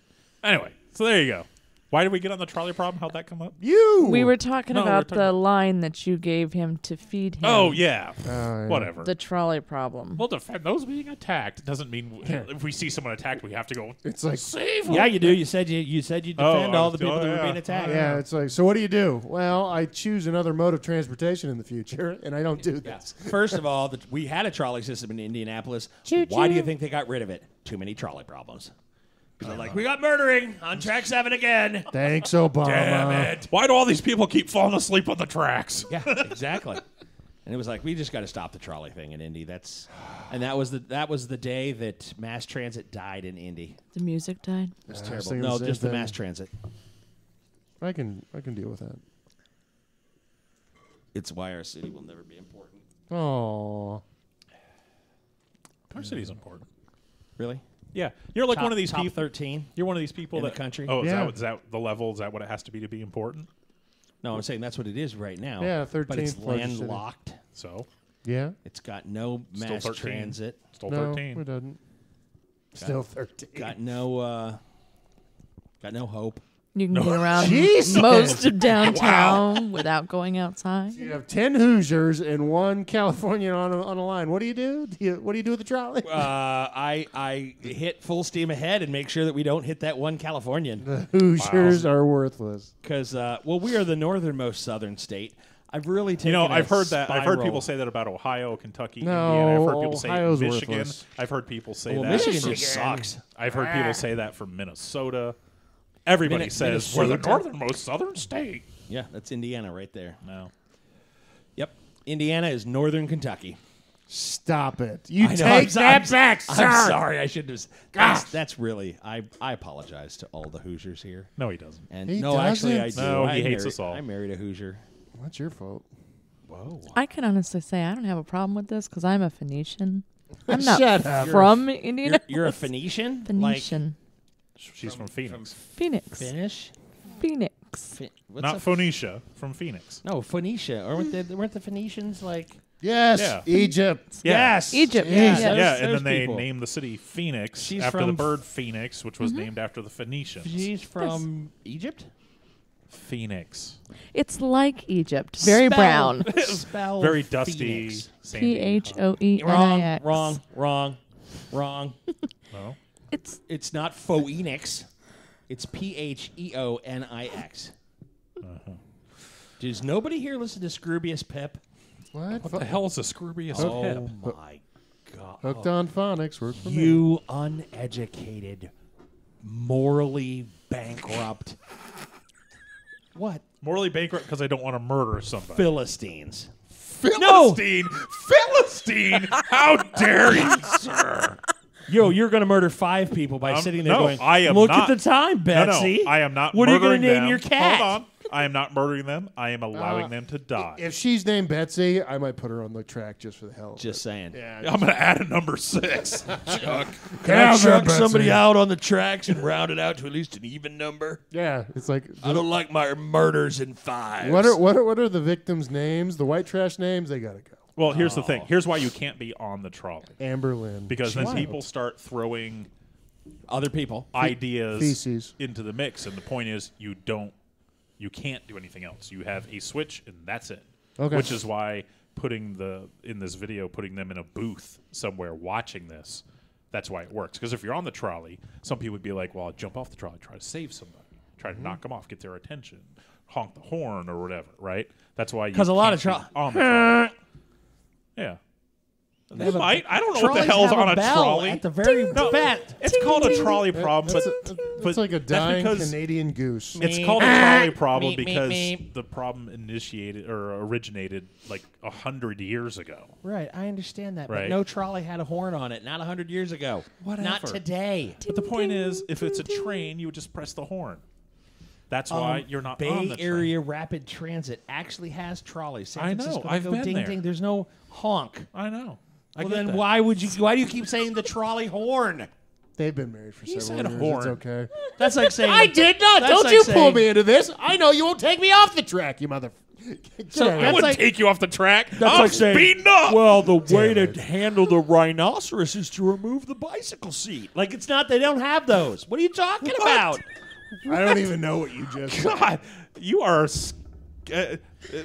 Anyway, so there you go. Why did we get on the trolley problem? How'd that come up? You. We were talking No, we were about talking the about- line that you gave him to feed him. Oh, yeah. yeah. Whatever. The trolley problem. We'll defend those being attacked. Doesn't mean if we see someone attacked, we have to go It's like save them. Yeah, you do. You said you defend all the people that were being attacked. yeah. It's like so. What do? Well, I choose another mode of transportation in the future, and I don't do this. First of all, we had a trolley system in Indianapolis. Choo-choo. Why do you think they got rid of it? Too many trolley problems. Because they're like, we got murdering on track 7 again. Thanks, Obama. Damn it. Why do all these people keep falling asleep on the tracks? Yeah, exactly. And it was like, we just got to stop the trolley thing in Indy. That was the day that mass transit died in Indy. The music died. It was I was terrible. thinking No, the just same the thing. mass transit. I can deal with that. It's why our city will never be important. Oh, Our city's important. Really? Yeah. You're like one of these top people. 13? You're one of these people in the that country? Oh, Yeah. is that the level? Is that what it has to be important? No, I'm saying that's what it is right now. Yeah, But it's 13th largest city. landlocked. So yeah. It's got no Still mass 13. transit. still No, 13. it doesn't. Still 13. Got no hope. You can get around Jesus. most of downtown without going outside. You have 10 Hoosiers and 1 Californian on a line. What do you do? What do you do with the trolley? I hit full steam ahead and make sure that we don't hit that one Californian. The Hoosiers are worthless. Because, we are the northernmost southern state. I've really taken I've heard that. I've heard spiral. people say that about Ohio, Kentucky, No, Indiana. I've heard people say Ohio's Michigan. worthless. I've heard people say Well, that. Michigan from- just sucks. I've heard people say that from Minnesota. Everybody says we're the Minnesota? northernmost southern state. Yeah, that's Indiana right there. No. Yep. Indiana is northern Kentucky. Stop it. You I know, take that back, sir. I'm sorry. I should have. That's really. I apologize to all the Hoosiers here. No, he doesn't. And He no, actually, I do. doesn't? No, he I hates married- us all. I married a Hoosier. That's your fault. Whoa. I can honestly say I don't have a problem with this because I'm a Phoenician. I'm not Shut up. from Indiana. You're a Phoenician? Phoenician. She's from Phoenix. Phoenix. Like Finnish? Phoenix. What's Not a- Phoenicia, from Phoenix. No, Phoenicia. Or weren't the Phoenicians like? Yes, Yeah. Egypt. Yeah. Yes, Egypt. Yeah. Yes. Those- Yeah, and those then they people. named the city Phoenix She's after the from- bird Phoenix, which was named after the Phoenicians. She's from Egypt. Phoenix. It's like Egypt. Very Spell- brown. Spell Very dusty. Phoenix. sandy. Phoenix. Wrong. No. It's It's not Phoenix. It's Pheonix. Does nobody here listen to Scroobius Pip? What? What the hell is a Scroobius Oh Pip? my God! Hooked on phonics. Work for me. You uneducated, morally bankrupt. What? Morally bankrupt because I don't want to murder somebody. Philistines. Philistine! Philistine! How dare you, sir? Yo, you're going to murder 5 people by sitting there no, going, I am look not. at the time, Betsy. No, I am not What are you murdering gonna name them. your cat? Hold on. I am not murdering them. I am allowing them to die. If she's named Betsy, I might put her on the track just for the hell of Just it. saying. Yeah, I'm going to add a number 6. Chuck. Can I chuck somebody out on the tracks and round it out to at least an even number? yeah, it's like I don't like my murders in 5s. what are the victims' names? The white trash names? They gotta go. Well, here's the thing. Here's why you can't be on the trolley. Amber Lynn. Because then people start throwing Other people? ideas Feces. into the mix, and the point is you can't do anything else. You have a switch, and that's it. Okay. Which is why putting them in a booth somewhere watching this, that's why it works. Because if you're on the trolley, some people would be like, well, I'll jump off the trolley, try to save somebody, try to knock them off, get their attention, honk the horn or whatever, right? That's why you 'Cause a lot of can't be on the trolley. Yeah. They might. I don't know what the hell's on a trolley. At the very back. It's called a trolley problem, It's like a that's dying because Canadian goose. it's called a trolley problem because the problem originated like 100 years ago. Right, I understand that. Right. But no trolley had a horn on it. Not 100 years ago. Whatever. Not today. But the point is, if it's a train, you would just press the horn. That's why you're not on the Bay Area Rapid Transit actually has trolleys. San I know. Francisco, I've go been ding there. ding. There's no honk. I know. Well, then why do you keep saying the trolley horn? They've been married for several said years. horn. It's okay. That's like saying I did not. That's Don't like you pull saying- me into this. I know you won't take me off the track, you mother. So I wouldn't take you off the track. That's I'm like saying, speeding up. well, the way Damn to it. handle the rhinoceros is to remove the bicycle seat. Like it's not. They don't have those. What are you talking about? I don't even know what you just said. God, you are.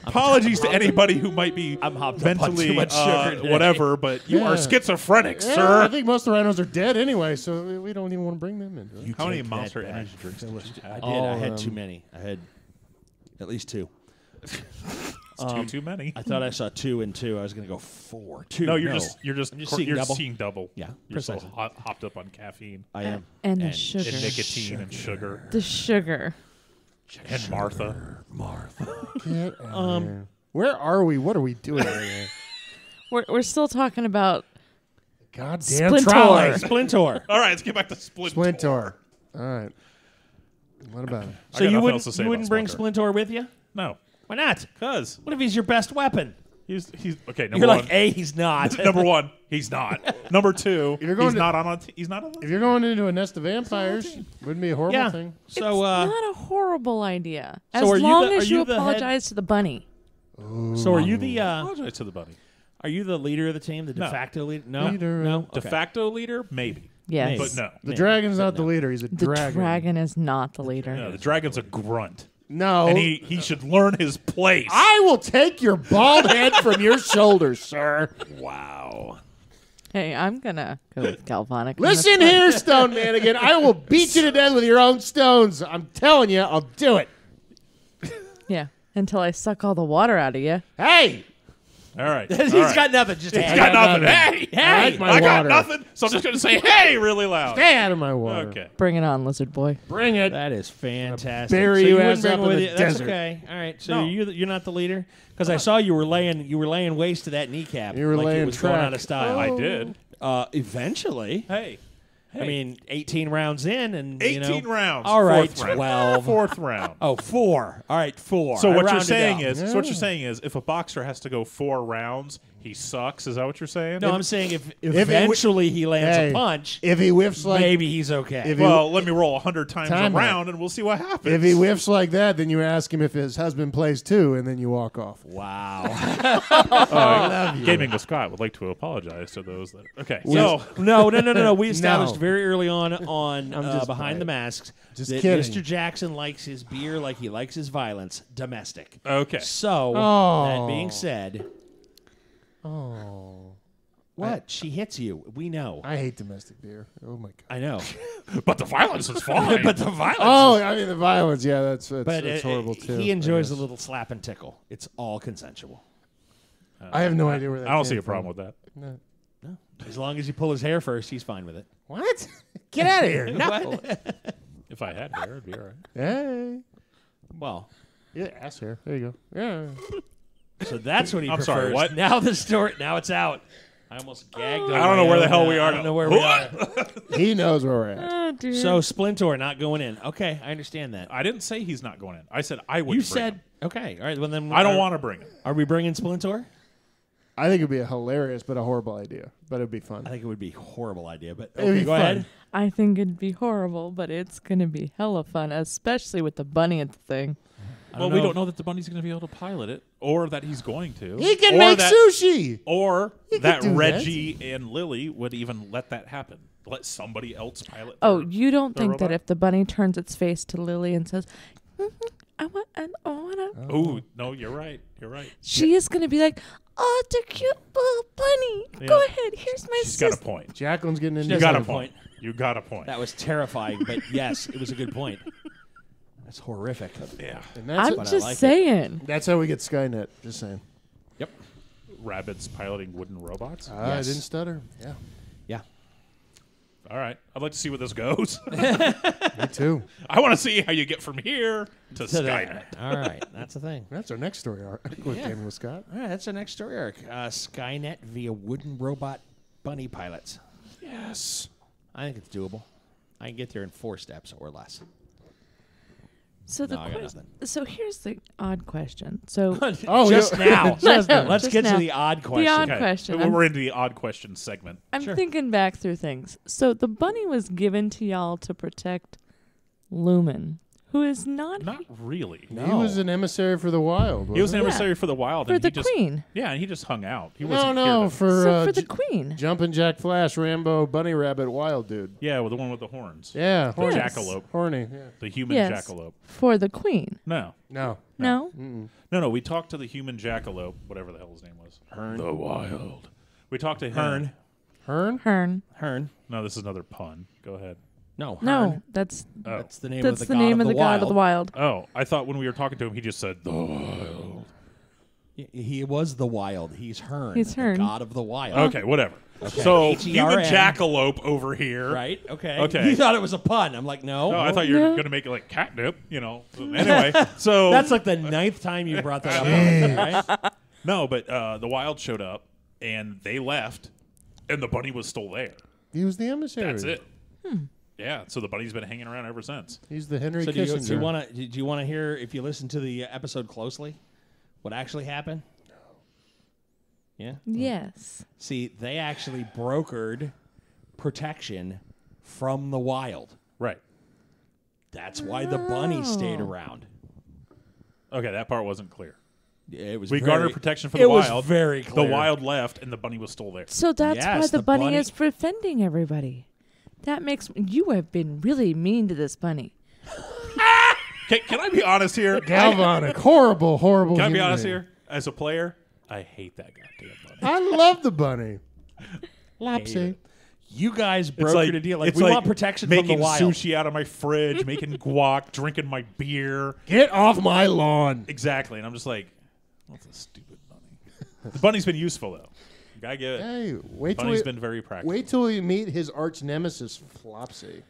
Apologies to anybody who might be I'm hopped up on mentally too much sugar today. whatever, but you are Yeah. schizophrenic, Yeah, sir. I think most of the rhinos are dead anyway, so we don't even want to bring them into it. How many take that Monster back. Energy drinks did you I have? did. I had of too them. many. I had at least 2. It's too many. I thought I saw 2 and 2. I was going to go 4. 2. No, you're no. just I'm just seeing double. seeing double. Yeah, You're so precisely. hopped up on caffeine I am. And the sugar. and nicotine and sugar The sugar. and Martha. Get out of here. Where are we? What are we doing right here? We're still talking about Goddamn Splinter. trolley. Splinter. All right, let's get back to Splinter. Splinter. All right. What about it? I So got you nothing else to say wouldn't about bring Splinter. Splinter with you? No, Why not? because What if he's your best weapon? he's okay. Number You're one, like, A, he's not. number one, he's not. Number two, You're going he's to- not on. He's not on. If you're going into a nest of vampires, wouldn't be a horrible Yeah. thing. So, not a horrible idea. As So are you long the- are as you you the head- apologize to the bunny. so are you the Apologize to the bunny. are you the leader of the team, the de No. facto leader? No, Leader. no. De Okay. facto leader, maybe, Yes. but no. The dragon's not the leader. He's a The dragon. dragon is not the leader. No, the dragon's a grunt, No. and he should learn his place. I will take your bald head from your shoulders, sir. Wow. Hey, I'm gonna go with Galvanic. on Listen this one. here, Stone Man again. I will beat you to death with your own stones. I'm telling you, I'll do it. Yeah, until I suck all the water out of you. Hey, All right, He's all right. got nothing. Just He's hey, got got nothing. nothing. Hey, I like my I got water. nothing. So I'm just going to say, hey, really loud. stay out of my water. Okay. Bring it on, lizard boy. Bring it. That is fantastic. Bury so you wouldn't ass bring up him in with the you? That's desert. okay. All right. So No. you're not the leader because I saw you were laying waste to that kneecap. You were like laying it was going track. out of style. I did. Eventually. Hey. I mean, 18 rounds in, and 18 rounds. All right, Fourth round. 12. Fourth round. Oh, 4. All right, 4. So I what you're rounded saying up. is, so what you're saying is, if a boxer has to go 4 rounds, he sucks. Is that what you're saying? No, I'm saying if it eventually he lands Hey, a punch, If he whiffs like maybe he's okay. if he- Well, let me roll 100 times Time a out. round, and we'll see what happens. if he whiffs like that, then you ask him if his husband plays too, and then you walk off. Wow. Gaming with Scott would like to apologize to those that. Okay, So so no. We established No. very early on I'm just Behind playing. the Masks Just that kidding. Mr. Jackson likes his beer like he likes his violence, domestic. okay, So Oh. that being said, Oh, what she hits you, we know. I hate domestic beer. Oh my god. I know, but the violence is fine. but the violence. Oh, I mean the violence. Yeah, that's but horrible too. He enjoys I a guess. little slap and tickle. It's all consensual. I have no idea where that. I don't see came a problem from. with that. No. As long as you pull his hair first, he's fine with it. What? Get out of here! No. What? If I had hair, it'd be all right. Hey. Well, Yeah, ass hair. There you go. Yeah. so that's what he I'm prefers. sorry, what? Now the story. Now it's out. I almost gagged. I don't know where the hell we are. I don't know where we are. He knows where we're at. Oh, dear. So Splinter not going in. Okay, I understand that. I didn't say he's not going in. I said I would. You bring said him. okay. All right. Well, then I don't want to bring him. Are we bringing Splinter? I think it'd be a hilarious but a horrible idea. But it'd be fun. I think it would be a horrible idea, but It'd okay, be go fun. ahead. I think it'd be horrible, but it's going to be hella fun, especially with the bunny at the thing. Well, we don't know that the bunny's going to be able to pilot it, or that he's going to. He can or make that, sushi. Or He that could do Reggie and Lily would even let that happen. Let somebody else pilot. Oh, their- you don't their think that robot? if the bunny turns its face to Lily and says, I want to. Oh, no, you're right. You're right. She is going to be like, oh, it's a cute little bunny. Yeah. Go ahead. Here's my She's got a sister. point. Jacqueline's getting into You does got have a a point. You got a point. That was terrifying, but yes, it was a good point. That's horrific. Yeah. And that's, I'm but I just like it. saying. that's how we get Skynet. Just saying. Yep. Rabbits piloting wooden robots. I Yes. didn't stutter. Yeah. Yeah. All right. I'd like to see where this goes. Me too. I want to see how you get from here to To Skynet. that. All right. That's the thing. That's our next story arc with Yeah. Gaming with Scott. All right. That's our next story arc. Skynet via wooden robot bunny pilots. Yes. I think it's doable. I can get there in 4 steps or less. So the No, I got question. nothing. So here's the odd question. So Oh, Just yeah. now. Just now. Let's Just get now. to the odd question. The odd question. We're into the odd question segment. I'm Sure. thinking back through things. So the bunny was given to y'all to protect Lumen, who is not Not really. No. He was an emissary for the wild. He was an Yeah. emissary for the wild. for and the he just, queen. Yeah, and he just hung out. He No, wasn't no, here to- for, So for the J- queen. Jumpin' Jack Flash, Rambo, Bunny Rabbit, Wild Dude. Yeah, with the one with the horns. Yeah, The horny. Yes. jackalope. Horny. Yeah. The human Yes. jackalope. For the queen. No. No. No. Mm-mm. No, we talked to the human jackalope, whatever the hell his name was. Hearn. The wild. We talked to him. Hearn. Hearn? Hearn. Hearn. No, this is another pun. Go ahead. No. Hearn. No, that's Oh. That's the name that's of the the, name god of the god of the wild. Oh, I thought when we were talking to him, he just said the wild. He was the wild. He's Hearn. He's the Hearn. god of the wild. Okay, whatever. So human H-E-R-N. jackalope over here. Right? Okay. Okay. You thought it was a pun. I'm like, no. No, I thought you were No. going to make it like catnip, you know. Anyway, so That's like the 9th time you brought that up. Right? no, but the wild showed up and they left, and the bunny was still there. He was the emissary. That's it. Yeah, so the bunny's been hanging around ever since. He's the Henry So do Kissinger. you want to hear, if you listen to the episode closely, what actually happened? Yeah. Yes. See, they actually brokered protection from the wild. Right. That's why the bunny stayed Oh. around. Okay, that part wasn't clear. It was We very, garnered protection for it the was wild. very clear. The wild left, and the bunny was still there. So that's why Yes, the the bunny, bunny- is defending everybody. That makes you have been really mean to this bunny. Can I be honest here? Galvanic. Horrible, horrible. Can I be human honest being. here? As a player, I hate that goddamn bunny. I love the bunny. Lopsy. You guys It's brokered a deal. Like, it's we want protection from the making wild. sushi out of my fridge, making guac, drinking my beer. Get off my lawn. Exactly, and I'm just like, what's a stupid bunny? The bunny's been useful though. You gotta give it. Hey, wait till Bunny's we, been very practical. wait till we meet his arch nemesis, Flopsy.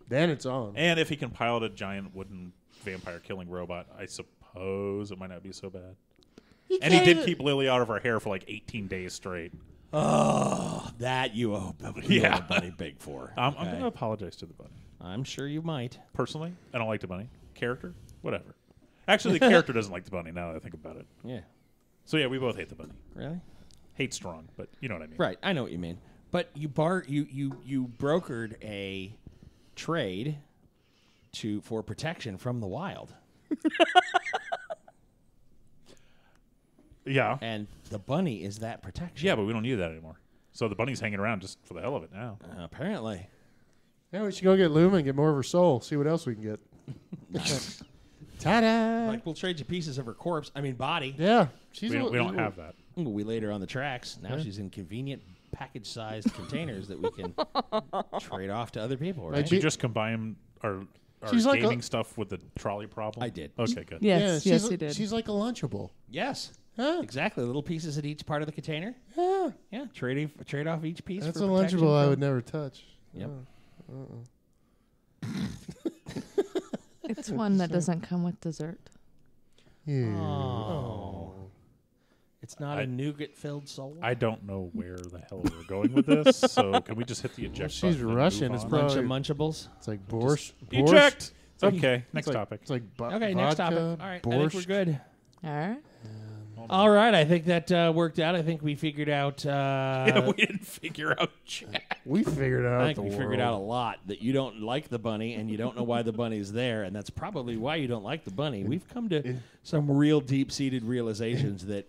Then it's on. And if he can pilot a giant wooden vampire killing robot, I suppose it might not be so bad. And he did keep Lily out of her hair for like 18 days straight. Oh, that you owe Yeah. the bunny big for. I'm Okay. going to apologize to the bunny. I'm sure you might. Personally, I don't like the bunny. Character, whatever. Actually, the character doesn't like the bunny now that I think about it. Yeah. So yeah, we both hate the bunny. Really? Hate strong, but you know what I mean. Right. I know what you mean. But you brokered a trade for protection from the wild, Yeah. and the bunny is that protection. Yeah, but we don't need that anymore. So the bunny's hanging around just for the hell of it now. Apparently. Yeah, we should go get Luma and get more of her soul. See what else we can get. Ta-da! Like, we'll trade you pieces of her corpse. I mean, body. Yeah, she's We don't have that. Ooh, we laid her on the tracks. Now she's in convenient package-sized containers that we can trade off to other people. Right? Did you just combine our She's like gaming a- stuff with the trolley problem? I did. Okay, good. Yes, yeah, yes, she's, he did. She's like a Lunchable. Yes. Huh? Exactly. Little pieces at each part of the container. Yeah, Yeah. Trade off each piece. that's for a protection Lunchable I from- would never touch. Yep. It's one that doesn't come with dessert. Yeah. Oh. It's not a nougat-filled soul. I don't know where the hell we're going with this, so can we just hit the eject she's button and Russian. move It's on? Bunch of probably- Munchables. It's like borscht. Eject! It's like- Okay, next it's like- topic. It's like Okay, next topic. vodka, All right, I think we're borscht. good. All right. All right, I think that worked out. I think we figured out. Yeah, we didn't figure out jack. We figured out. I think the we figured world. out a lot that you don't like the bunny and you don't know why the bunny's there, and that's probably why you don't like the bunny. We've come to some real deep-seated realizations that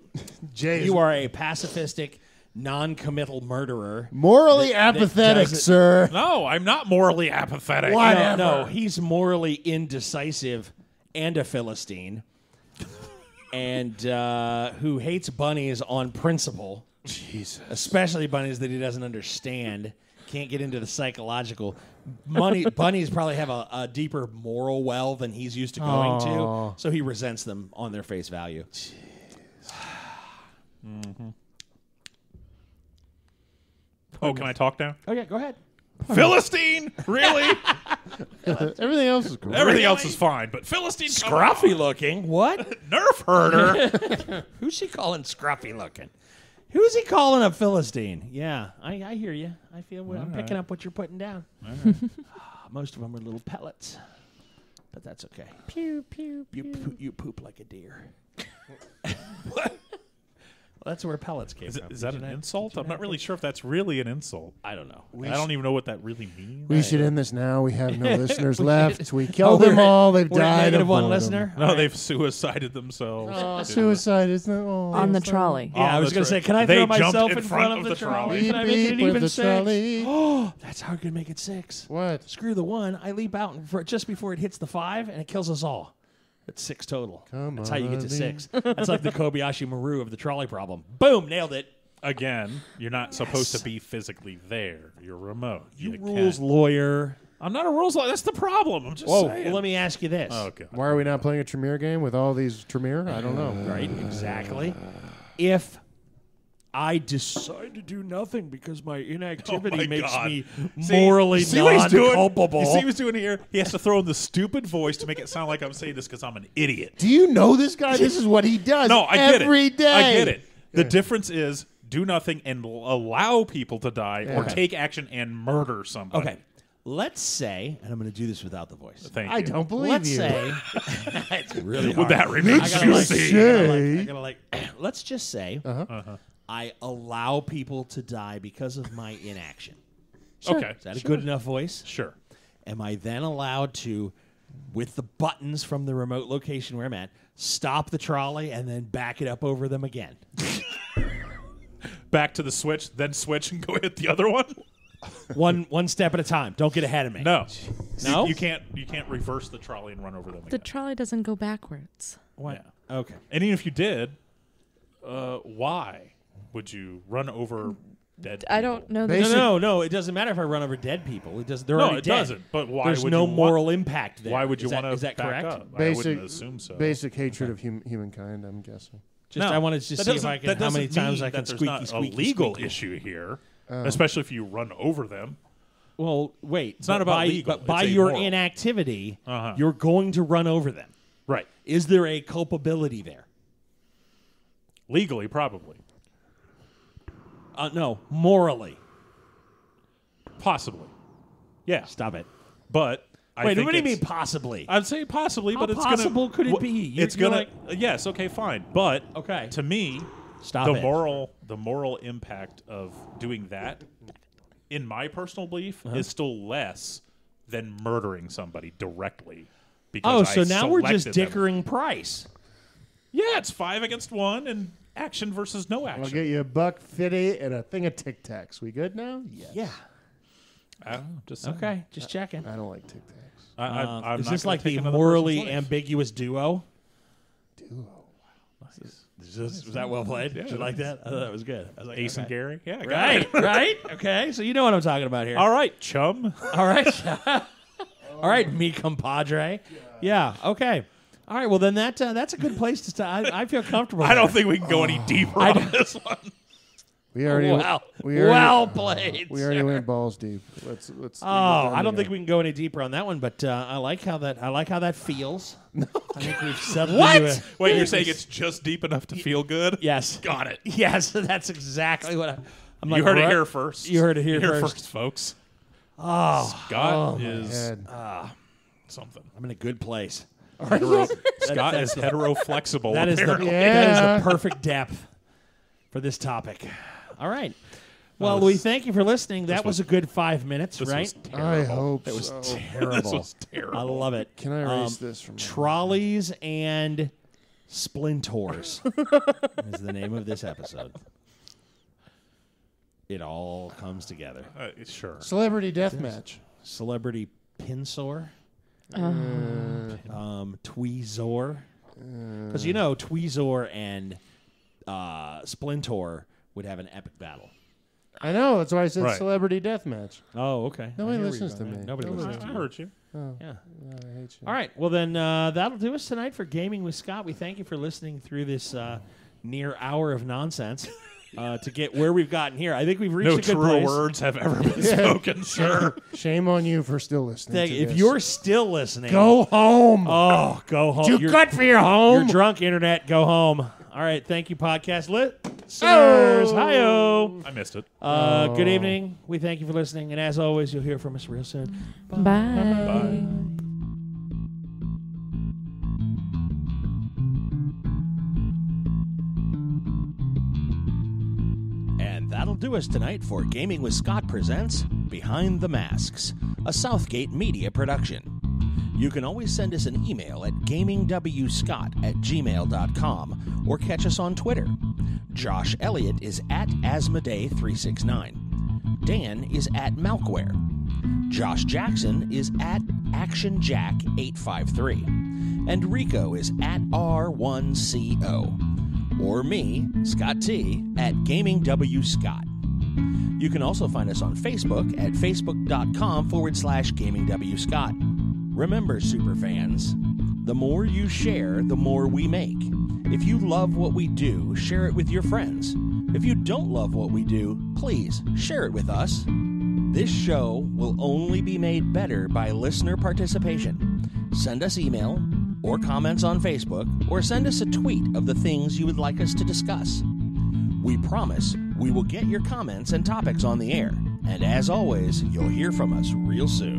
Jay is you are a pacifistic, non-committal murderer. morally that apathetic, doesn't- sir. No, I'm not morally apathetic. What? No, he's morally indecisive and a Philistine, and who hates bunnies on principle. Jesus. Especially bunnies that he doesn't understand. Can't get into the psychological. Bunnies probably have a deeper moral well than he's used to going Aw. to, so he resents them on their face value. Oh, can I talk now? Oh yeah, go ahead. Philistine? Really? Everything else is cool. Everything else is fine, but Philistine? come Scruffy on. looking. What? Nerf herder. Who's she calling scruffy looking? Who's he calling a Philistine? Yeah, I hear you. I feel I'm picking up what you're putting down. Most of them are little pellets, but that's okay. Pew pew pew. You poop like a deer. Well, that's where pellets came from. Is that an insult? I'm not really sure if that's really an insult. I don't know. I don't even know what that really means. We should end this now. We have no listeners We left. should- We killed them we're at- all. They've we're at died. negative of one boredom. listener. No, they've suicided themselves. Oh, suicide is not On the trolley. Yeah, I was going to say, can I They throw jumped myself in in front front of of the the trolley. trolley? Can I make it an Beep even with the six? trolley. Oh, that's how I can make it 6. What? Screw the 1. I leap out just before it hits the 5, and it kills us all. It's 6 total. Come That's how you get to on 6. That's like the Kobayashi Maru of the trolley problem. Boom, nailed it. Again, you're not supposed to be physically there. You're remote. You can't- rules lawyer. I'm not a rules lawyer. That's the problem. I'm just Whoa, saying. well, let me ask you this. Oh, God. Why are we not playing a Tremere game with all these Tremere? I don't know. Right, exactly. If I decide to do nothing because my inactivity Oh my makes God. me See- morally see what he's doing? non-culpable. You see what he's doing here? He has to throw in the stupid voice to make it sound like I'm saying this because I'm an idiot. Do you know this guy? This is what he does No, I get every it. day. I get it. The difference is do nothing and allow people to die or Okay. take action and murder somebody. Okay, let's say, and I'm going to do this without the voice. Thank you. I don't believe Let's you. say it's really Would hard. that remain I gotta like, juicy? I gotta like, let's just say I allow people to die because of my inaction. Okay. Is that a good enough voice? Sure. Am I then allowed to, with the buttons from the remote location where I'm at, stop the trolley and then back it up over them again? Back to the switch, then switch and go hit the other one? one step at a time. Don't get ahead of me. No. No? You can't reverse the trolley and run over them The again. trolley doesn't go backwards. What? Yeah. Okay. And even if you did, why would you run over dead I people? don't know. Basic- No. It doesn't matter if I run over dead people. It does. They're No, already it dead. doesn't. But why There's would no you moral impact there. Why would you Is that- want to Is that back correct? up? I Basic, wouldn't assume so. basic hatred of humankind, I'm guessing. Just No, I wanted to that see if doesn't- I can that how many doesn't times mean I can that there's squeaky not squeaky a legal squeaky. issue here, especially if you run over them. Well, wait. It's not about legal, But by it's your amoral. inactivity, Uh-huh. you're going to run over them. Right. Is there a culpability there? Legally, probably. No, morally. Possibly. Yeah. Stop it. But I Wait, think what do you mean it's- possibly? I'd say possibly, How but it's possible gonna, could it wha- be? It's You're gonna. like- Yes. Okay. Fine. But Okay. to me, Stop the it. moral impact of doing that, in my personal belief, is still less than murdering somebody directly. Oh, Because so I now we're just selected them. dickering price. Yeah, it's 5 against 1 and action versus no action. I'll get you $1.50 and a thing of Tic Tacs. We good now? Yes. Yeah. I don't know. Just saying. Okay. Just checking. I don't like Tic Tacs. I'm Is not this gonna like take the another morally person's life. ambiguous duo? Duo. Was that well played? Did you like that? I thought that was good. I was like, Ace and okay. Gary? Yeah, I got Right, it. right. Okay, so you know what I'm talking about here. All right, chum. All right. All right, me compadre. Yeah, okay. All right, well, then that's a good place to start. I feel comfortable. I don't there. think we can go any deeper on this one. We already well played. We already went balls deep. Let's. I don't think we can go any deeper on that one, but I like how that feels. I think we've settled into it. Wait, you're saying it's just deep enough to feel good? Yes. Got it. Yes, that's exactly what I'm like. You heard it here first. You heard it here first, folks. Oh, Scott is something. I'm in a good place. Scott is hetero-flexible. That is apparently. the perfect depth for this topic. All right. Well, Louis, thank you for listening. That was a good 5 minutes, right? I hope It was so. terrible. This was terrible. I love it. Can I erase this from Trollies and Splintors is the name of this episode. It all comes together. Sure. Celebrity Deathmatch. Celebrity Pinsor. Tweezor. Because Tweezor and Splintor would have an epic battle. I know. That's why I said Right. Celebrity Deathmatch. Oh, okay. Nobody I hear where listens you're to going. me. Nobody listens to I you. heard you. Oh, Yeah. I hate you. All right. Well, then that'll do us tonight for Gaming with Scott. We thank you for listening through this near hour of nonsense to get where we've gotten here. I think we've reached No a good true place. words have ever been spoken, sir. Shame on you for still listening. to If this. you're still listening, go home. Oh, go home. Too good for your home. You're drunk, internet. Go home. All right. Thank you, podcast listeners. Hi-yo. I missed it. Good evening. We thank you for listening. And as always, you'll hear from us real soon. Bye. Bye. And that'll do us tonight for Gaming with Scott presents Behind the Masks, a Southgate media production. You can always send us an email at gamingwscott@gmail.com or catch us on Twitter. Josh Elliott is at Asmodee369. Dan is at Malkware. Josh Jackson is at ActionJack853. And Rico is at R1CO. Or me, Scott T, at GamingWScott. You can also find us on Facebook at facebook.com/GamingWScott. Remember, superfans, the more you share, the more we make. If you love what we do, share it with your friends. If you don't love what we do, please share it with us. This show will only be made better by listener participation. Send us email or comments on Facebook, or send us a tweet of the things you would like us to discuss. We promise we will get your comments and topics on the air. And as always, you'll hear from us real soon.